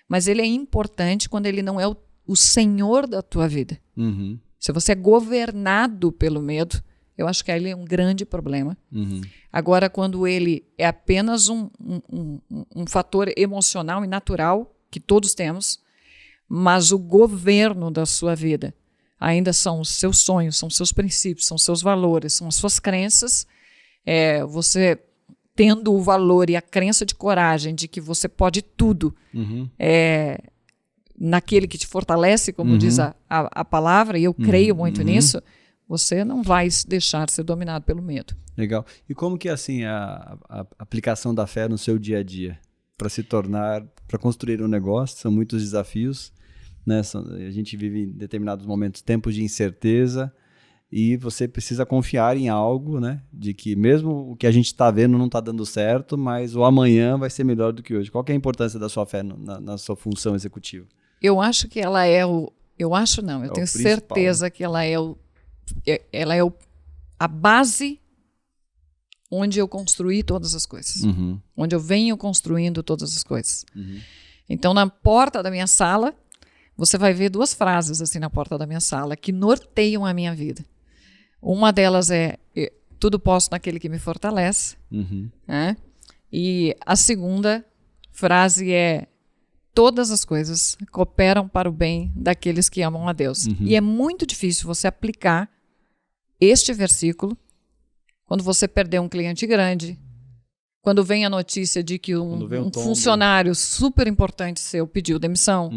mas ele é importante quando ele não é o senhor da tua vida. Se você é governado pelo medo, eu acho que ele é um grande problema. Agora, quando ele é apenas um fator emocional e natural, que todos temos, mas o governo da sua vida ainda são os seus sonhos, são os seus princípios, são os seus valores, são as suas crenças, você tendo o valor e a crença de coragem de que você pode tudo naquele que te fortalece, como diz a palavra, e eu creio muito nisso, você não vai deixar de ser dominado pelo medo. Legal. E como que é assim a aplicação da fé no seu dia a dia? Para construir um negócio, são muitos desafios, né? A gente vive em determinados momentos tempos de incerteza e você precisa confiar em algo, né? De que mesmo o que a gente está vendo não está dando certo, mas o amanhã vai ser melhor do que hoje. Qual que é a importância da sua fé na sua função executiva? Eu acho que ela é eu acho não, eu tenho certeza que ela é a base onde eu construí todas as coisas. Onde eu venho construindo todas as coisas. Então, na porta da minha sala, você vai ver duas frases assim na porta da minha sala que norteiam a minha vida. Uma delas é tudo posso naquele que me fortalece. E a segunda frase é todas as coisas cooperam para o bem daqueles que amam a Deus. E é muito difícil você aplicar este versículo quando você perder um cliente grande, quando vem a notícia de que um funcionário super importante seu pediu demissão.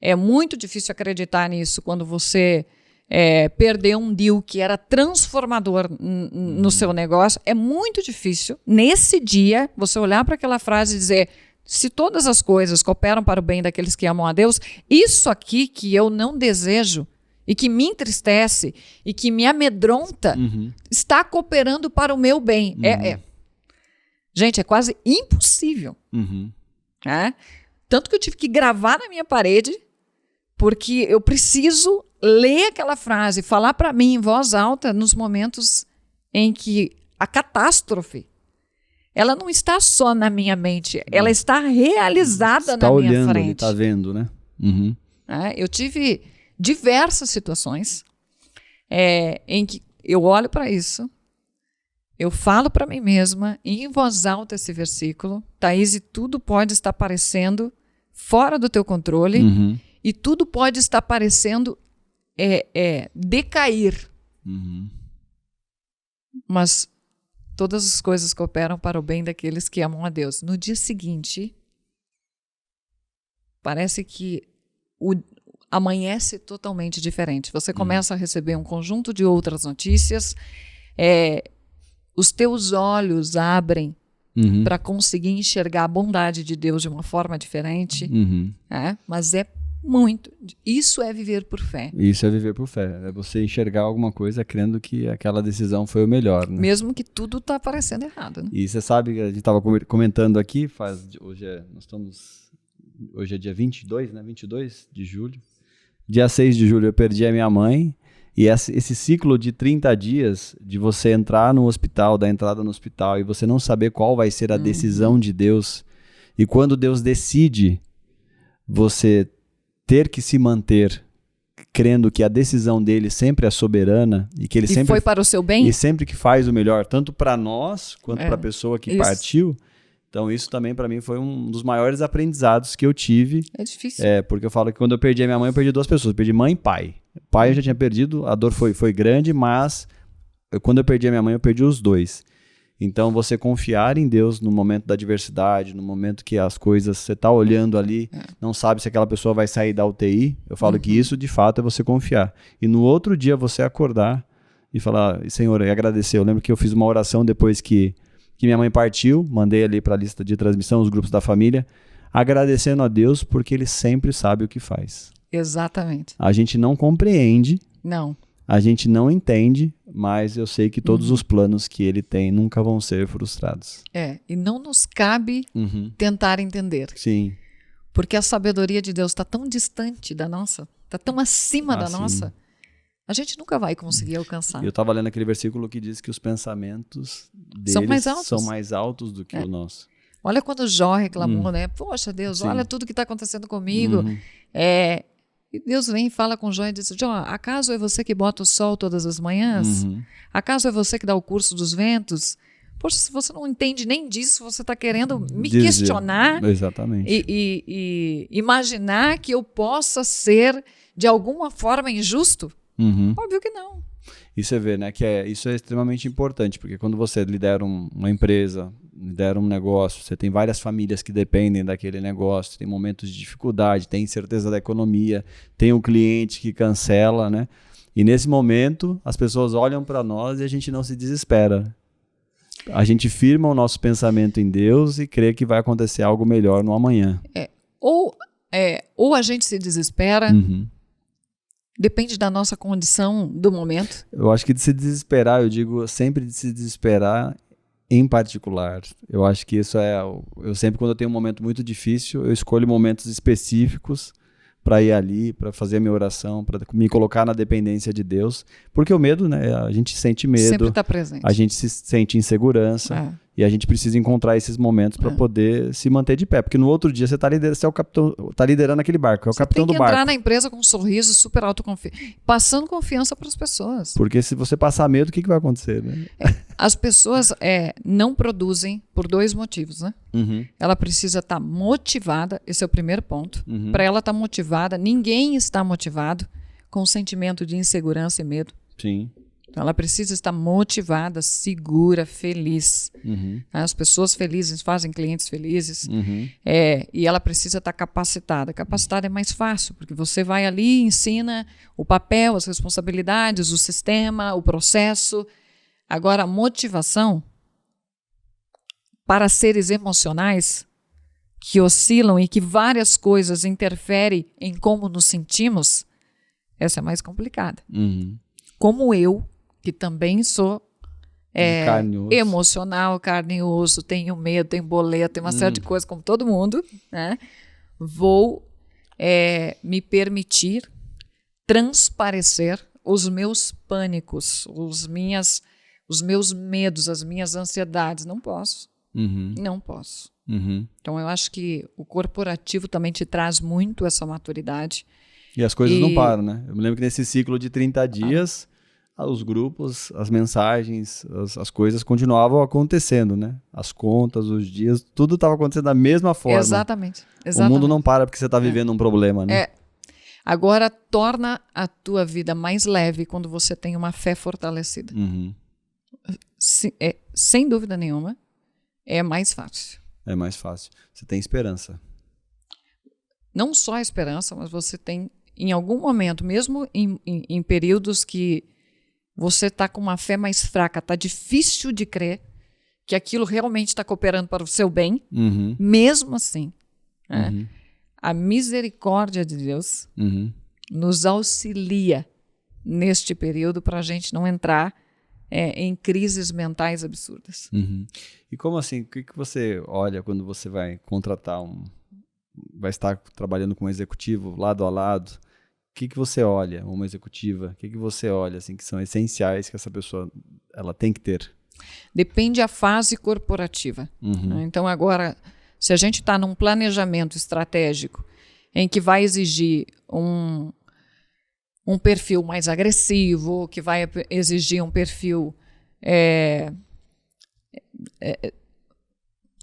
É muito difícil acreditar nisso quando você perdeu um deal que era transformador no seu negócio. É muito difícil, nesse dia, você olhar para aquela frase e dizer: se todas as coisas cooperam para o bem daqueles que amam a Deus, isso aqui que eu não desejo e que me entristece e que me amedronta está cooperando para o meu bem. Gente, é quase impossível. Tanto que eu tive que gravar na minha parede, porque eu preciso ler aquela frase, falar para mim em voz alta nos momentos em que a catástrofe ela não está só na minha mente, ela está realizada na minha frente. Está vendo, né? Eu tive diversas situações em que eu olho para isso, eu falo para mim mesma, em voz alta esse versículo, Thaís, tudo pode estar parecendo fora do teu controle, e tudo pode estar parecendo decair. Mas todas as coisas cooperam para o bem daqueles que amam a Deus. No dia seguinte, parece que amanhece totalmente diferente. Você começa a receber um conjunto de outras notícias, os teus olhos abrem para conseguir enxergar a bondade de Deus de uma forma diferente, mas isso é viver por fé. Isso é viver por fé. É você enxergar alguma coisa crendo que aquela decisão foi o melhor, né? Mesmo que tudo está parecendo errado, né? E você sabe que a gente estava comentando aqui, hoje é dia 22, né? 22 de julho. Dia 6 de julho eu perdi a minha mãe. E esse ciclo de 30 dias, de você entrar no hospital, da entrada no hospital, e você não saber qual vai ser a decisão de Deus. E quando Deus decide, você ter que se manter crendo que a decisão dele sempre é soberana e que ele sempre foi para o seu bem, e sempre que faz o melhor, tanto para nós quanto para a pessoa que partiu. Então isso também para mim foi um dos maiores aprendizados que eu tive. É difícil. Porque eu falo que quando eu perdi a minha mãe, eu perdi duas pessoas, eu perdi mãe e pai. Pai eu já tinha perdido, a dor foi grande, mas quando eu perdi a minha mãe, eu perdi os dois. Então, você confiar em Deus no momento da adversidade, no momento que as coisas, você está olhando ali, não sabe se aquela pessoa vai sair da UTI, eu falo que isso, de fato, é você confiar. E no outro dia, você acordar e falar, Senhor, e agradecer. Eu lembro que eu fiz uma oração depois que minha mãe partiu, mandei ali para a lista de transmissão, os grupos da família, agradecendo a Deus, porque Ele sempre sabe o que faz. Exatamente. A gente não compreende. Não. A gente não entende, mas eu sei que todos os planos que ele tem nunca vão ser frustrados. E não nos cabe tentar entender. Sim. Porque a sabedoria de Deus está tão distante da nossa, está tão acima da nossa, a gente nunca vai conseguir alcançar. Eu estava lendo aquele versículo que diz que os pensamentos deles são mais altos do que o nosso. Olha quando Jó reclamou, né? Poxa, Deus, olha tudo que está acontecendo comigo. E Deus vem e fala com Jó e diz, Jó, acaso é você que bota o sol todas as manhãs? Acaso é você que dá o curso dos ventos? Poxa, se você não entende nem disso, você está querendo me questionar. Exatamente. E imaginar que eu possa ser, de alguma forma, injusto? Óbvio que não. E você vê, né, que isso é extremamente importante, porque quando você lidera uma empresa, lidera um negócio, você tem várias famílias que dependem daquele negócio, tem momentos de dificuldade, tem incerteza da economia, tem um cliente que cancela, né? E nesse momento, as pessoas olham para nós e a gente não se desespera. A gente firma o nosso pensamento em Deus e crê que vai acontecer algo melhor no amanhã. Ou a gente se desespera... Depende da nossa condição do momento. Eu acho que de se desesperar, eu digo sempre de se desesperar em particular. Eu acho que isso eu sempre, quando eu tenho um momento muito difícil, eu escolho momentos específicos para ir ali, para fazer a minha oração, para me colocar na dependência de Deus. Porque o medo, né? A gente sente medo. Sempre está presente. A gente se sente insegurança. E a gente precisa encontrar esses momentos para poder se manter de pé. Porque no outro dia você é o capitão, está liderando aquele barco, é o capitão do barco. Você tem que entrar na empresa com um sorriso, super autoconfiante, passando confiança para as pessoas. Porque se você passar medo, o que vai acontecer? Né? As pessoas não produzem por dois motivos, né? Ela precisa estar motivada, esse é o primeiro ponto. Para ela estar motivada, ninguém está motivado com o sentimento de insegurança e medo. Sim. Então, ela precisa estar motivada, segura, feliz. As pessoas felizes fazem clientes felizes. E ela precisa estar capacitada. Capacitada é mais fácil, porque você vai ali e ensina o papel, as responsabilidades, o sistema, o processo. Agora, a motivação para seres emocionais que oscilam e que várias coisas interferem em como nos sentimos, essa é mais complicada. Como eu, que também sou emocional, carne e osso, tenho medo, tenho boleto, tenho uma série de coisas como todo mundo, né? Vou me permitir transparecer os meus pânicos, os meus medos, as minhas ansiedades. Não posso. Não posso. Então, eu acho que o corporativo também te traz muito essa maturidade. E as coisas não param, né? Eu me lembro que nesse ciclo de 30 dias... os grupos, as mensagens, as coisas continuavam acontecendo, né? As contas, os dias, tudo estava acontecendo da mesma forma. Exatamente. O mundo não para porque você está vivendo um problema, né? Agora, torna a tua vida mais leve quando você tem uma fé fortalecida. Uhum. Sem dúvida nenhuma, é mais fácil. É mais fácil. Você tem esperança. Não só a esperança, mas você tem, em algum momento, mesmo em períodos que você está com uma fé mais fraca, está difícil de crer que aquilo realmente está cooperando para o seu bem, mesmo assim, né? A misericórdia de Deus nos auxilia neste período para a gente não entrar em crises mentais absurdas. E como assim, o que você olha quando você vai contratar vai estar trabalhando com um executivo lado a lado? O que você olha, uma executiva? O que você olha assim, que são essenciais que essa pessoa ela tem que ter? Depende a fase corporativa. Então, agora, se a gente está num planejamento estratégico em que vai exigir um perfil mais agressivo, que vai exigir um perfil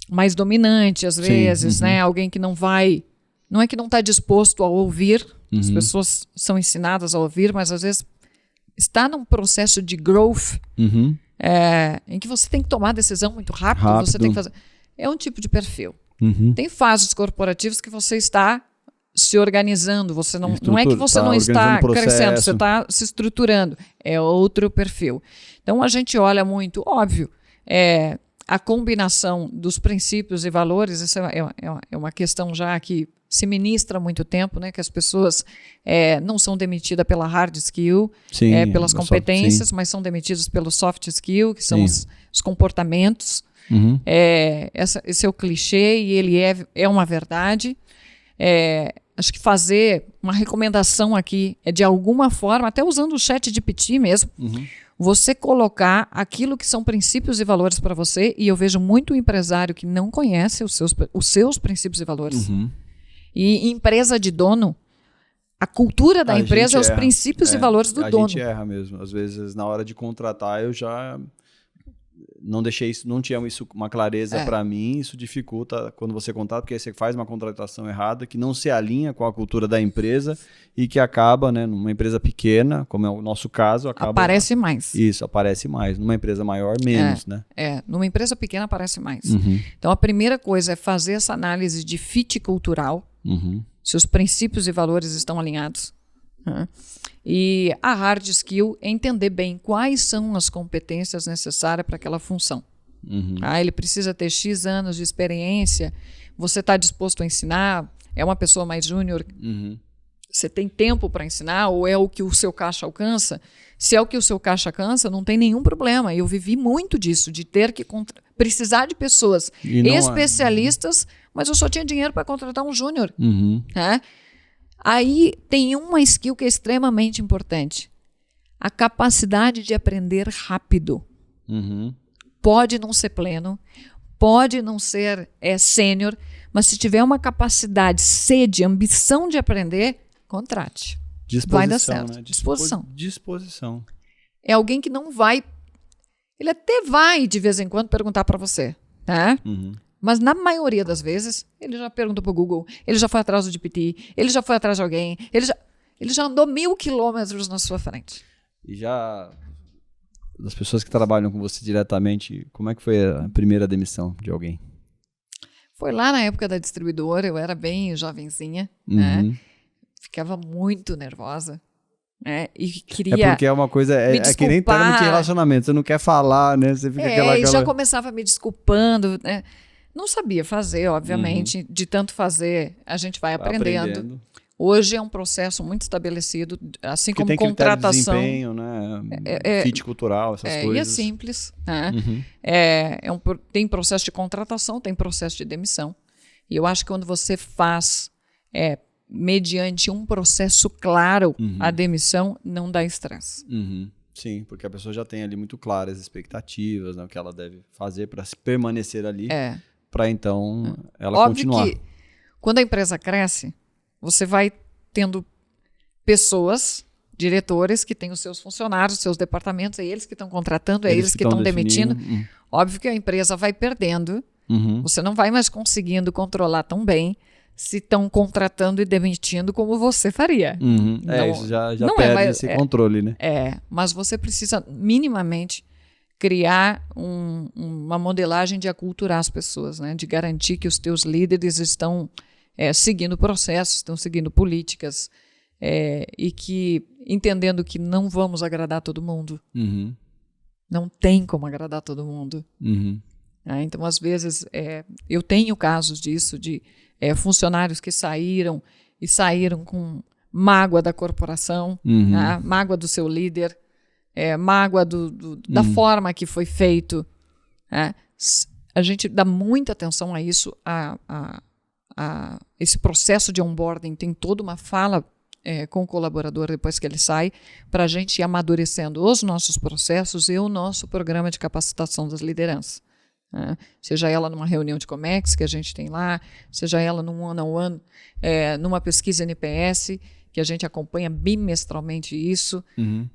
mais dominante, às vezes, né? Alguém que não é que não está disposto a ouvir, as pessoas são ensinadas a ouvir, mas às vezes está num processo de growth, em que você tem que tomar decisão muito rápido. Você tem que fazer. É um tipo de perfil. Tem fases corporativas que você está se organizando, você não é que você não está crescendo, você está se estruturando. É outro perfil. Então a gente olha muito, óbvio, a combinação dos princípios e valores, isso é uma questão já que se ministra há muito tempo, né? Que as pessoas não são demitidas pela hard skill, pelas competências, mas são demitidas pelo soft skill, que são os comportamentos. Esse é o clichê e ele é uma verdade. Acho que fazer uma recomendação aqui é de alguma forma, até usando o ChatGPT mesmo, você colocar aquilo que são princípios e valores para você, e eu vejo muito empresário que não conhece os seus princípios e valores. E empresa de dono, a cultura da empresa é os princípios e valores do dono. A gente erra mesmo. Às vezes, na hora de contratar, eu já não deixei isso, não tinha isso uma clareza para mim. Isso dificulta quando você contrata, porque aí você faz uma contratação errada que não se alinha com a cultura da empresa e que acaba, né, numa empresa pequena, como é o nosso caso, aparece mais. Isso, aparece mais. Numa empresa maior, menos, né? Numa empresa pequena aparece mais. Então, a primeira coisa é fazer essa análise de fit cultural, se os princípios e valores estão alinhados. E a hard skill é entender bem quais são as competências necessárias para aquela função. Ele precisa ter X anos de experiência, você está disposto a ensinar, é uma pessoa mais júnior, você tem tempo para ensinar, ou é o que o seu caixa alcança? Se é o que o seu caixa alcança, não tem nenhum problema. Eu vivi muito disso, de ter que precisar de pessoas especialistas, mas eu só tinha dinheiro para contratar um júnior. Aí tem uma skill que é extremamente importante. A capacidade de aprender rápido. Pode não ser pleno, pode não ser sênior, mas se tiver uma capacidade, sede, ambição de aprender, contrate. Vai dar certo. Né? Disposição. É alguém que não vai... Ele até vai, de vez em quando, perguntar para você, né? Mas na maioria das vezes, ele já perguntou para o Google, ele já foi atrás do GPT, ele já foi atrás de alguém, ele já andou 1000 quilômetros na sua frente. E já, das pessoas que trabalham com você diretamente, como é que foi a primeira demissão de alguém? Foi lá na época da distribuidora, eu era bem jovenzinha, né? Ficava muito nervosa. E queria porque é uma coisa, é que nem termo de relacionamento, você não quer falar, né? Você fica e já começava me desculpando, né? Não sabia fazer, obviamente, de tanto fazer, a gente vai aprendendo. Hoje é um processo muito estabelecido, assim como contratação. De desempenho, né? Fit cultural, essas coisas. E é simples. Né? Tem processo de contratação, tem processo de demissão. E eu acho que quando você faz mediante um processo claro a demissão, não dá estresse. Sim, porque a pessoa já tem ali muito claras as expectativas, né, o que ela deve fazer para permanecer ali, para então ela continuar. Óbvio que quando a empresa cresce, você vai tendo pessoas diretores que têm os seus funcionários, os seus departamentos, é eles que estão contratando, é eles que estão demitindo. Óbvio que a empresa vai perdendo, você não vai mais conseguindo controlar tão bem se estão contratando e demitindo como você faria. Não, isso já perde esse controle, né? Mas você precisa minimamente criar uma modelagem de aculturar as pessoas, né? De garantir que os teus líderes estão seguindo processos, estão seguindo políticas, e que entendendo que não vamos agradar todo mundo. Não tem como agradar todo mundo. Então, às vezes, eu tenho casos disso, de funcionários que saíram com mágoa da corporação, mágoa do seu líder, mágoa da forma que foi feito. A gente dá muita atenção a isso, a esse processo de onboarding tem toda uma fala com o colaborador depois que ele sai, para a gente ir amadurecendo os nossos processos e o nosso programa de capacitação das lideranças. Seja ela numa reunião de Comex que a gente tem lá, seja ela num one-on-one, numa pesquisa NPS, que a gente acompanha bimestralmente isso.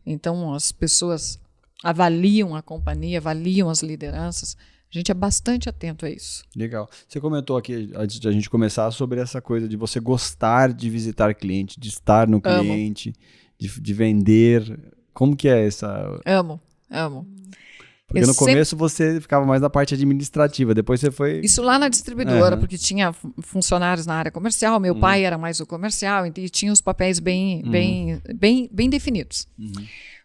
Então as pessoas avaliam a companhia, avaliam as lideranças. A gente é bastante atento a isso. Legal. Você comentou aqui, antes de a gente começar, sobre essa coisa de você gostar de visitar cliente, de estar no cliente, de vender. Como que é essa... Amo. Porque no começo você ficava mais na parte administrativa, depois você foi... Isso lá na distribuidora, porque tinha funcionários na área comercial, meu pai era mais o comercial, e tinha os papéis bem definidos.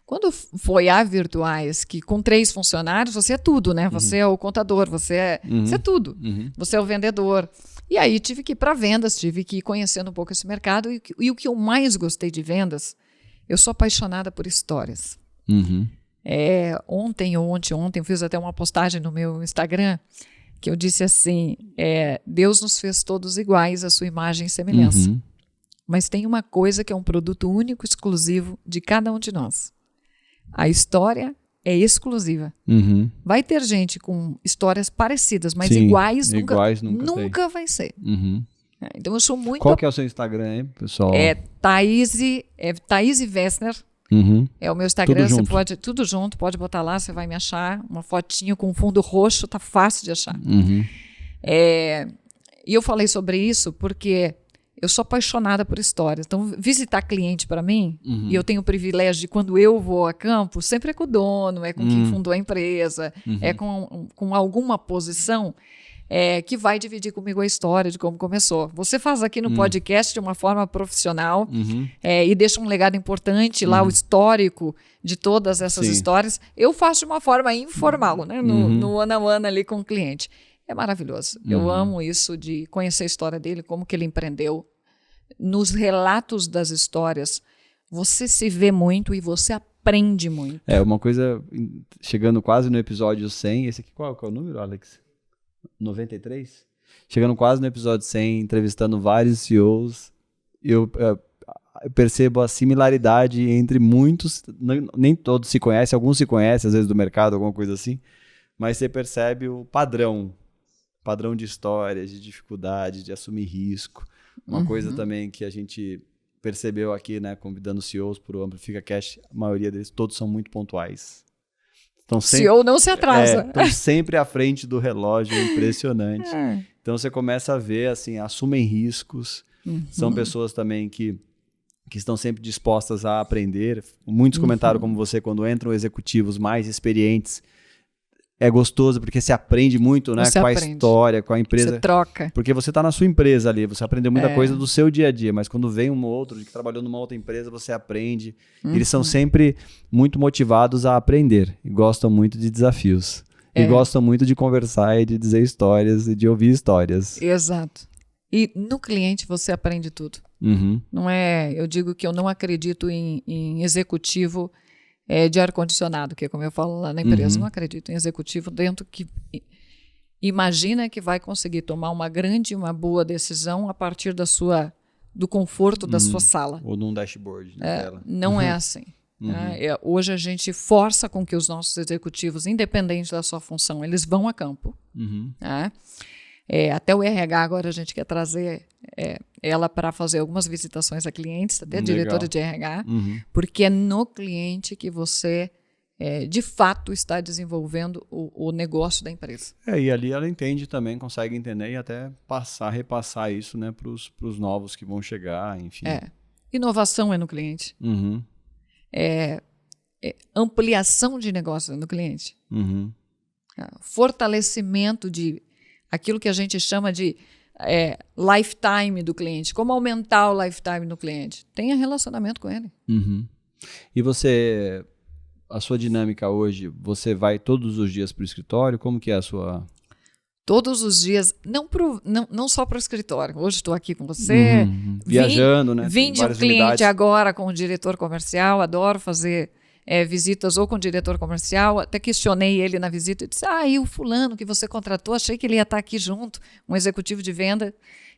Quando foi a Virtuais, que com 3 funcionários, você é tudo, né? Você é o contador, você é tudo. Você é o vendedor. E aí tive que ir para vendas, tive que ir conhecendo um pouco esse mercado. E o que eu mais gostei de vendas, eu sou apaixonada por histórias. Ontem eu fiz até uma postagem no meu Instagram, que eu disse assim, Deus nos fez todos iguais à sua imagem e semelhança. Mas tem uma coisa que é um produto único, exclusivo de cada um de nós. A história é exclusiva. Vai ter gente com histórias parecidas, mas iguais nunca vai ser. Então eu sou muito... Qual que é o seu Instagram, hein, pessoal? Thaís Wessner. É o meu Instagram, tudo junto, pode botar lá, você vai me achar. Uma fotinho com fundo roxo, tá fácil de achar. E eu falei sobre isso porque eu sou apaixonada por histórias. Então, visitar cliente para mim, e eu tenho o privilégio de, quando eu vou a campo, sempre é com o dono, é com quem fundou a empresa, é com alguma posição que vai dividir comigo a história de como começou. Você faz aqui no podcast de uma forma profissional e deixa um legado importante lá, o histórico de todas essas histórias. Eu faço de uma forma informal, né? No one-on-one ali com o cliente. É maravilhoso. Eu amo isso de conhecer a história dele, como que ele empreendeu. Nos relatos das histórias, você se vê muito e você aprende muito. Uma coisa, chegando quase no episódio 100, esse aqui qual é o número, Alex? 93? Chegando quase no episódio 100, entrevistando vários CEOs, eu percebo a similaridade entre muitos, nem todos se conhecem, alguns se conhecem, às vezes do mercado, alguma coisa assim, mas você percebe o padrão de histórias, de dificuldade, de assumir risco. Uma coisa também que a gente percebeu aqui, né, convidando CEOs para o Amplifica Cash, a maioria deles, todos são muito pontuais. CEO não se atrasa. Estão sempre à frente do relógio, é impressionante. Então você começa a ver, assim, assumem riscos, são pessoas também que estão sempre dispostas a aprender. Muitos comentaram como você, quando entram executivos mais experientes, é gostoso porque você aprende muito, né? Com a história, com a empresa. Você troca. Porque você está na sua empresa ali, você aprendeu muita coisa do seu dia a dia, mas quando vem um outro que trabalhou numa outra empresa, você aprende. Eles são sempre muito motivados a aprender e gostam muito de desafios. E gostam muito de conversar e de dizer histórias e de ouvir histórias. Exato. E no cliente você aprende tudo. Não é, eu digo que eu não acredito em executivo de ar-condicionado, que é como eu falo lá na empresa. Não acredito em executivo dentro que imagina que vai conseguir tomar uma grande e uma boa decisão a partir do conforto da sua sala. Ou num dashboard na tela. Não é assim. Hoje a gente força com que os nossos executivos, independente da sua função, eles vão a campo. Até o RH agora a gente quer trazer ela para fazer algumas visitações a clientes, até diretora de RH, porque é no cliente que você, de fato, está desenvolvendo o negócio da empresa. E ali ela entende também, consegue entender e até repassar isso, né, para os novos que vão chegar, enfim. Inovação é no cliente. Ampliação de negócio é no cliente. Fortalecimento de aquilo que a gente chama de lifetime do cliente. Como aumentar o lifetime do cliente? Tenha relacionamento com ele. E a sua dinâmica hoje, você vai todos os dias para o escritório? Como que é a sua... Todos os dias, não só para o escritório. Hoje estou aqui com você. Viajando, né? Vim de um cliente agora com o diretor comercial, adoro fazer visitas ou com o diretor comercial. Até questionei ele na visita e disse, e o fulano que você contratou, achei que ele ia estar aqui junto, um executivo de venda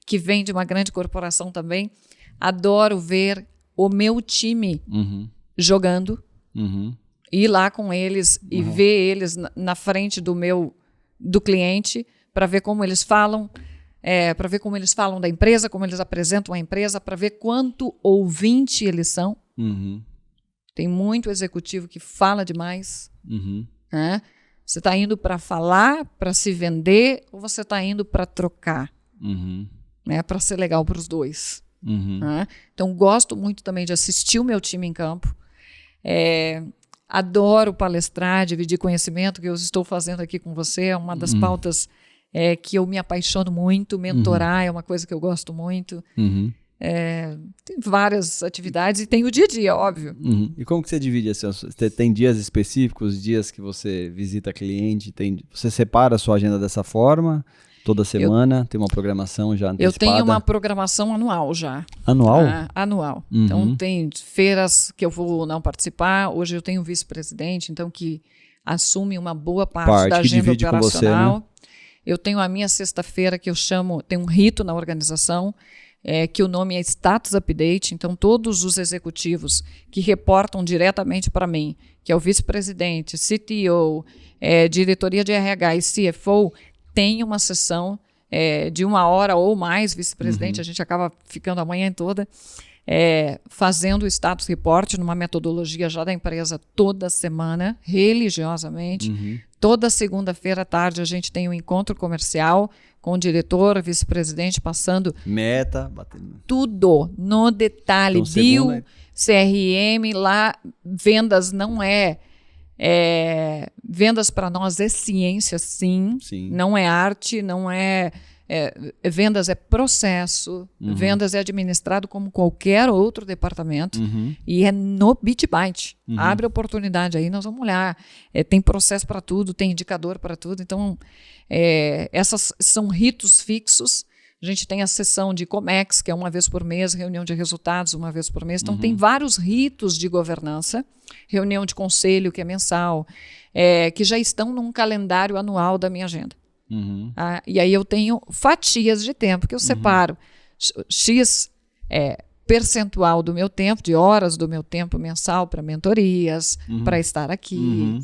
que vem de uma grande corporação também. Adoro ver o meu time jogando, ir lá com eles e ver eles na frente do cliente, para ver como eles falam, da empresa, como eles apresentam a empresa, para ver quanto ouvinte eles são. Tem muito executivo que fala demais. Né? Você está indo para falar, para se vender, ou você está indo para trocar? Né? Para ser legal para os dois. Né? Então, gosto muito também de assistir o meu time em campo. Adoro palestrar, dividir conhecimento, que eu estou fazendo aqui com você. É uma das pautas que eu me apaixono muito. Mentorar é uma coisa que eu gosto muito. Tem várias atividades e tem o dia a dia, óbvio. E como que você divide assim? Você tem dias específicos, dias que você visita cliente? Você separa a sua agenda dessa forma? Toda semana? Tem uma programação já antecipada? Eu tenho uma programação anual já. Anual? Anual. Então, tem feiras que eu vou não participar. Hoje eu tenho um vice-presidente, então, que assume uma boa parte da agenda operacional. Com você, né? Eu tenho a minha sexta-feira que eu chamo, tem um rito na organização, que o nome é Status Update. Então, todos os executivos que reportam diretamente para mim, que é o vice-presidente, CTO, diretoria de RH e CFO, tem uma sessão de 1 hora ou mais, vice-presidente, a gente acaba ficando a manhã toda, fazendo o status report numa metodologia já da empresa toda semana, religiosamente. Toda segunda-feira à tarde a gente tem um encontro comercial com o diretor, vice-presidente, passando batendo tudo no detalhe. Então, Bio, CRM, lá, vendas não vendas para nós é ciência, sim. Não é arte, não vendas é processo, vendas é administrado como qualquer outro departamento e é no bit byte. Abre a oportunidade aí, nós vamos olhar. Tem processo para tudo, tem indicador para tudo. Então, essas são ritos fixos. A gente tem a sessão de Comex, que é uma vez por mês, reunião de resultados uma vez por mês. Então, tem vários ritos de governança, reunião de conselho, que é mensal, que já estão num calendário anual da minha agenda. E aí eu tenho fatias de tempo que eu separo. X percentual do meu tempo, de horas do meu tempo mensal para mentorias, para estar aqui.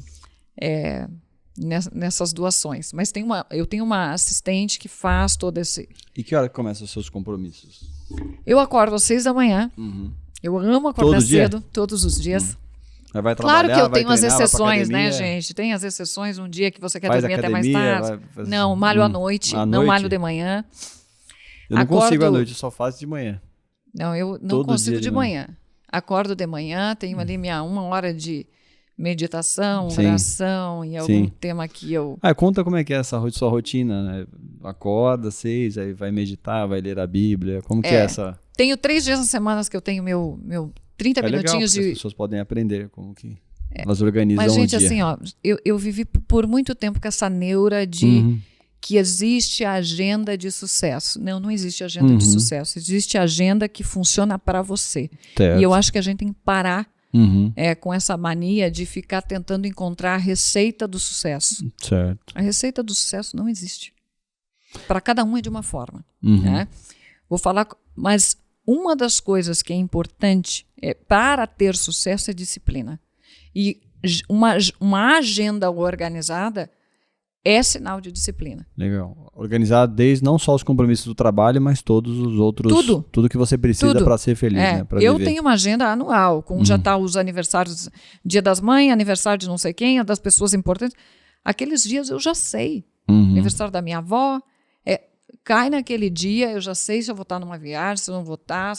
Nessas doações. Mas eu tenho uma assistente que faz todo esse... E que hora começam os seus compromissos? Eu acordo às 6 da manhã. Eu amo acordar cedo, todos os dias. Vai claro que eu tenho as exceções, né, gente? Tem as exceções, um dia que você quer dormir até mais tarde. Não, malho à noite, não malho de manhã. Eu não consigo à noite, eu só faço de manhã. Não, eu não consigo de manhã. Acordo de manhã, tenho ali minha 1 hora de meditação, oração e algum tema que eu... Conta como é que é essa sua rotina, né? Acorda às 6, aí vai meditar, vai ler a Bíblia, como que é essa... Tenho 3 dias na semana que eu tenho meu 30 minutinhos legal, de... as pessoas podem aprender como que elas organizam o dia. Mas, gente, assim, eu vivi por muito tempo com essa neura de que existe a agenda de sucesso. Não existe agenda de sucesso. Existe a agenda que funciona para você. Certo. E eu acho que a gente tem que parar com essa mania de ficar tentando encontrar a receita do sucesso. Certo. A receita do sucesso não existe. Para cada um é de uma forma. Né? Vou falar, mas uma das coisas que é importante para ter sucesso é disciplina. E uma agenda organizada é sinal de disciplina. Legal. Organizar desde não só os compromissos do trabalho, mas todos os outros. Tudo que você precisa para ser feliz, né? Pra eu viver. tenho uma agenda anual, com já tá os aniversários, Dia das Mães, aniversário de não sei quem, das pessoas importantes. Aqueles dias eu já sei. Aniversário da minha avó, cai naquele dia, eu já sei se eu vou estar numa viagem, se eu não vou estar,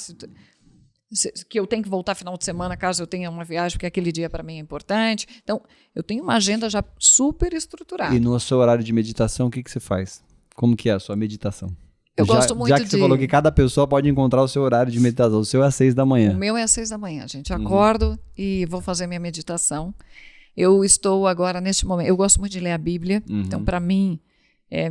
que eu tenho que voltar final de semana caso eu tenha uma viagem, porque aquele dia para mim é importante. Então, eu tenho uma agenda já super estruturada. E no seu horário de meditação, o que você faz? Como que é a sua meditação? Eu gosto muito já que você falou que cada pessoa pode encontrar o seu horário de meditação, o seu é às 6 da manhã. O meu é às 6 da manhã, gente. Acordo e vou fazer minha meditação. Eu estou agora, neste momento, eu gosto muito de ler a Bíblia, então para mim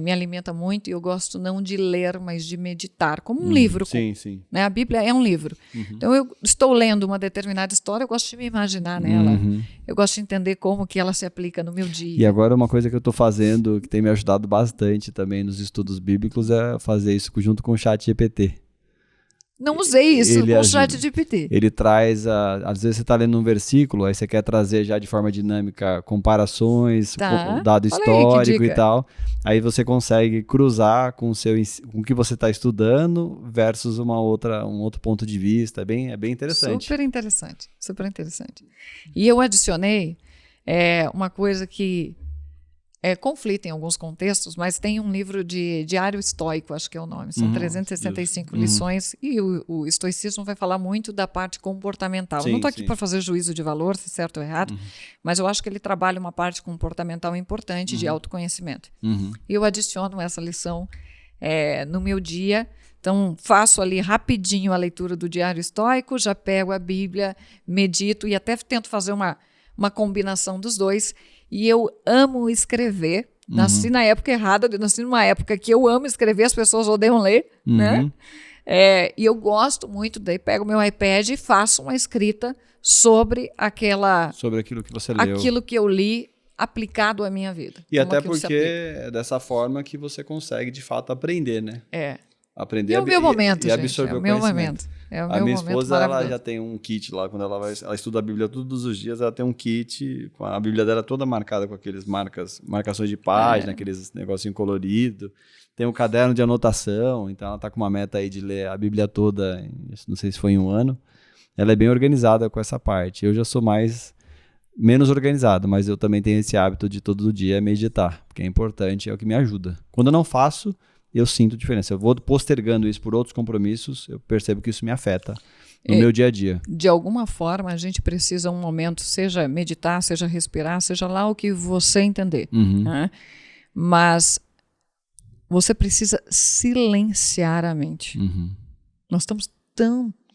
me alimenta muito, e eu gosto não de ler, mas de meditar, como um livro. Sim. Né? A Bíblia é um livro. Então eu estou lendo uma determinada história, eu gosto de me imaginar nela. Eu gosto de entender como que ela se aplica no meu dia. E agora uma coisa que eu estou fazendo, que tem me ajudado bastante também nos estudos bíblicos, é fazer isso junto com o ChatGPT. Não usei isso com o ChatGPT. Ele traz, às vezes você está lendo um versículo, aí você quer trazer já de forma dinâmica comparações, dado histórico e tal. Aí você consegue cruzar com o que você está estudando versus um outro ponto de vista. É bem interessante. Super interessante. E eu adicionei uma coisa que conflita em alguns contextos, mas tem um livro de Diário Estoico, acho que é o nome. São 365 lições, e o estoicismo vai falar muito da parte comportamental. Eu não estou aqui para fazer juízo de valor, se é certo ou errado, mas eu acho que ele trabalha uma parte comportamental importante de autoconhecimento. E eu adiciono essa lição no meu dia. Então, faço ali rapidinho a leitura do Diário Estoico, já pego a Bíblia, medito e até tento fazer uma combinação dos dois. E eu amo escrever. Nasci na época errada, nasci numa época que eu amo escrever, as pessoas odeiam ler, né? E eu gosto muito, daí pego meu iPad e faço uma escrita sobre aquilo que você leu. Aquilo que eu li aplicado à minha vida. E até porque é dessa forma que você consegue, de fato, aprender, né? Aprender é o meu momento, e absorver o conhecimento. A minha esposa, ela já tem um kit lá, quando ela estuda a Bíblia todos os dias, ela tem um kit, com a Bíblia dela toda marcada com aqueles marcações de página, aqueles negocinho colorido. Tem um caderno de anotação, então ela tá com uma meta aí de ler a Bíblia toda, não sei se foi em um ano. Ela é bem organizada com essa parte. Eu já sou menos organizado, mas eu também tenho esse hábito de todo dia meditar, porque é importante, é o que me ajuda. Quando eu não faço, eu sinto diferença. Eu vou postergando isso por outros compromissos, eu percebo que isso me afeta no meu dia a dia. De alguma forma, a gente precisa um momento, seja meditar, seja respirar, seja lá o que você entender. Né? Mas você precisa silenciar a mente. Nós estamos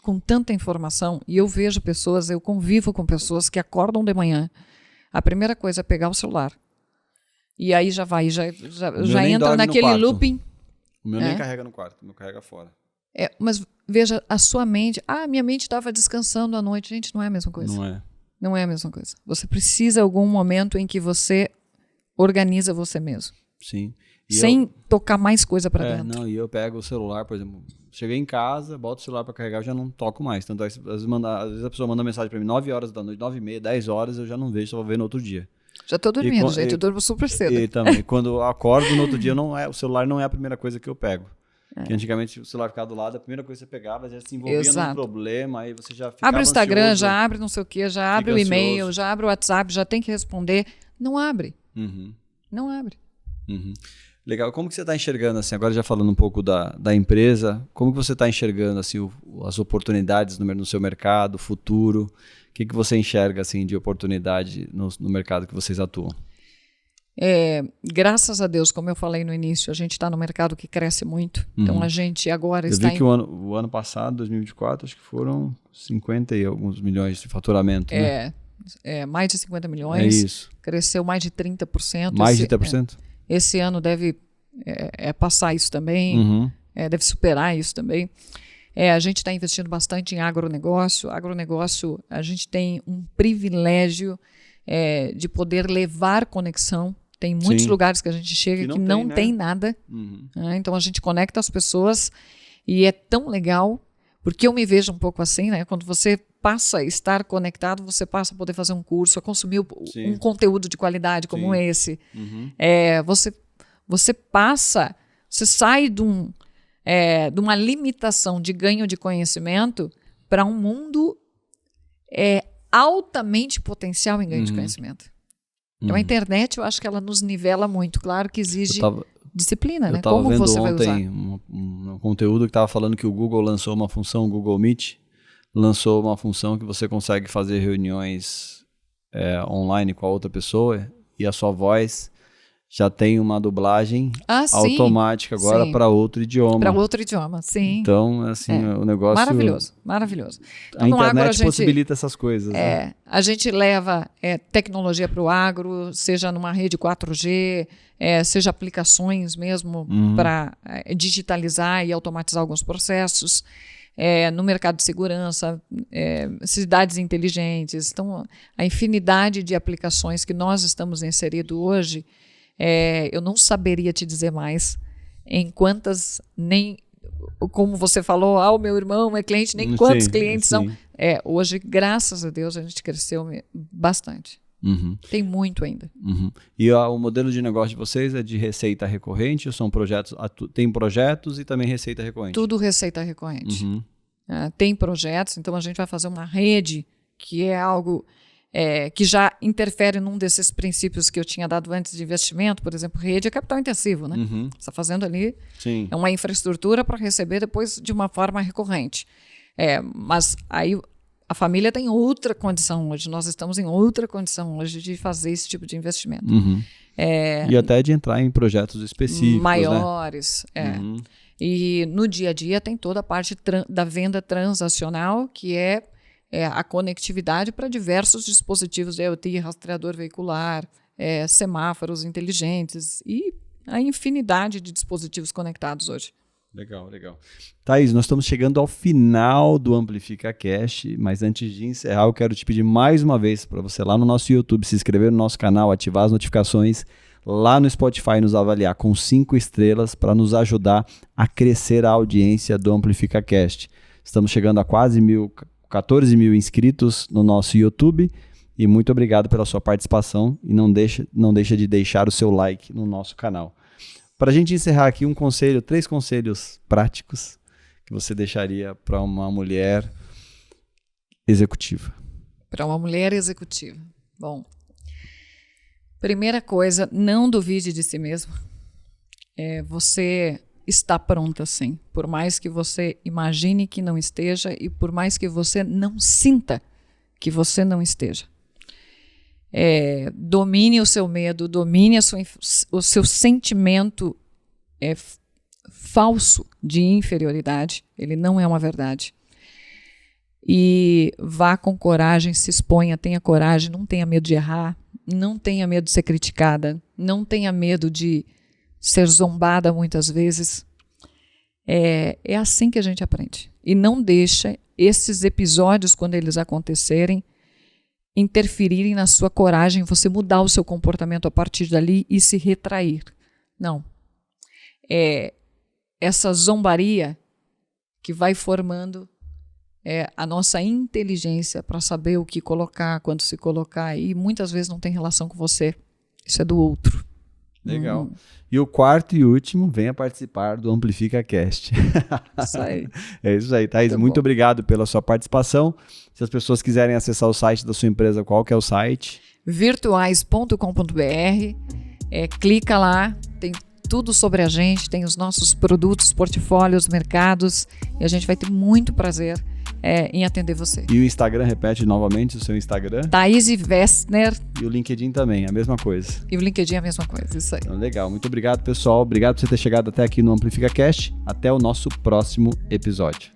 com tanta informação, e eu vejo pessoas, eu convivo com pessoas que acordam de manhã, a primeira coisa é pegar o celular. E aí já entra naquele looping. O meu nem carrega no quarto, o meu carrega fora. Mas veja, a sua mente... minha mente estava descansando à noite. Gente, não é a mesma coisa. Não é a mesma coisa. Você precisa de algum momento em que você organiza você mesmo. Sim. Sem tocar mais coisa para dentro. E eu pego o celular, por exemplo, cheguei em casa, boto o celular para carregar, eu já não toco mais. Tanto é que às vezes a pessoa manda mensagem para mim 9 horas da noite, 9h30, 10 horas, eu já não vejo, só vou ver no outro dia. Já estou dormindo, gente. Eu durmo super cedo. E também, quando eu acordo no outro dia, o celular não é a primeira coisa que eu pego. Porque antigamente o celular ficava do lado, a primeira coisa que você pegava já se envolvia num problema, aí você já ficava abre o Instagram, ansioso, já abre não sei o quê, já abre o e-mail, já abre o WhatsApp, já tem que responder. Não abre. Não abre. Legal. Como que você está enxergando, assim, agora já falando um pouco da empresa, como que você está enxergando assim, as oportunidades no seu mercado, o futuro? O que você enxerga assim, de oportunidade no mercado que vocês atuam? Graças a Deus, como eu falei no início, a gente está no mercado que cresce muito. Então a gente agora está... Eu vi que o ano passado, 2024, acho que foram 50 e alguns milhões de faturamento, né? Mais de 50 milhões. É isso. Cresceu mais de 30%. Mais de 30%? Esse ano deve passar isso também, deve superar isso também. A gente está investindo bastante em agronegócio. Agronegócio, a gente tem um privilégio de poder levar conexão. Tem muitos lugares que a gente chega que não tem nada. Então a gente conecta as pessoas e é tão legal, porque eu me vejo um pouco assim, né? Quando você passa a estar conectado, você passa a poder fazer um curso, a consumir um conteúdo de qualidade como esse. Você sai de uma limitação de ganho de conhecimento para um mundo altamente potencial em ganho de conhecimento. Então, a internet, eu acho que ela nos nivela muito. Claro que exige disciplina, né? Como você vai usar. Eu estava vendo ontem um conteúdo que estava falando que o Google lançou uma função, o Google Meet lançou uma função que você consegue fazer reuniões online com a outra pessoa e a sua voz já tem uma dublagem automática agora para outro idioma. Para outro idioma, sim. Então, assim, o negócio... Maravilhoso, maravilhoso. Então, a internet possibilita essas coisas. Né? A gente leva tecnologia para o agro, seja numa rede 4G, seja aplicações mesmo para digitalizar e automatizar alguns processos. No mercado de segurança, cidades inteligentes. Então, a infinidade de aplicações que nós estamos inseridos hoje... eu não saberia te dizer mais em quantas, nem como você falou, o meu irmão é cliente, nem quantos clientes são. Hoje, graças a Deus, a gente cresceu bastante. Tem muito ainda. E o modelo de negócio de vocês é de receita recorrente ou são projetos? Tem projetos e também receita recorrente? Tudo receita recorrente. Tem projetos, então a gente vai fazer uma rede que é algo... que já interfere num desses princípios que eu tinha dado antes de investimento, por exemplo, rede é capital intensivo, né? Você está fazendo ali uma infraestrutura para receber depois de uma forma recorrente. Mas aí a família tem outra condição hoje, nós estamos em outra condição hoje de fazer esse tipo de investimento. E até de entrar em projetos específicos, maiores, né? E no dia a dia tem toda a parte da venda transacional, que é a conectividade para diversos dispositivos de IoT, rastreador veicular, semáforos inteligentes e a infinidade de dispositivos conectados hoje. Legal. Thaís, nós estamos chegando ao final do Amplifica Cast, mas antes de encerrar, eu quero te pedir mais uma vez para você lá no nosso YouTube se inscrever no nosso canal, ativar as notificações, lá no Spotify nos avaliar com 5 estrelas para nos ajudar a crescer a audiência do Amplifica Cast. Estamos chegando a quase 14 mil inscritos no nosso YouTube e muito obrigado pela sua participação e não deixa de deixar o seu like no nosso canal. Para a gente encerrar aqui 3 conselhos práticos que você deixaria para uma mulher executiva. Para uma mulher executiva. Bom, primeira coisa, não duvide de si mesma. Você está pronta, sim. Por mais que você imagine que não esteja e por mais que você não sinta que você não esteja. Domine o seu medo, domine o seu sentimento falso de inferioridade. Ele não é uma verdade. E vá com coragem, se exponha, tenha coragem, não tenha medo de errar, não tenha medo de ser criticada, não tenha medo de ser zombada muitas vezes. É assim que a gente aprende. E não deixa esses episódios, quando eles acontecerem, interferirem na sua coragem, você mudar o seu comportamento a partir dali e se retrair. Não. Essa zombaria que vai formando a nossa inteligência para saber o que colocar, quando se colocar, e muias vezes não tem relação com você. Isso é do outro. Legal. E o quarto e último, venha participar do Amplifica Cast. Isso aí. É isso aí, Thaís. Muito obrigado pela sua participação. Se as pessoas quiserem acessar o site da sua empresa, qual que é o site? Virtuais.com.br. Clica lá, tem tudo sobre a gente, tem os nossos produtos, portfólios, mercados, e a gente vai ter muito prazer em atender você. E o Instagram, repete novamente o seu Instagram. Thaís Westner. E o LinkedIn também, a mesma coisa. E o LinkedIn é a mesma coisa, isso aí. Então, legal, muito obrigado, pessoal. Obrigado por você ter chegado até aqui no Amplifica Cast. Até o nosso próximo episódio.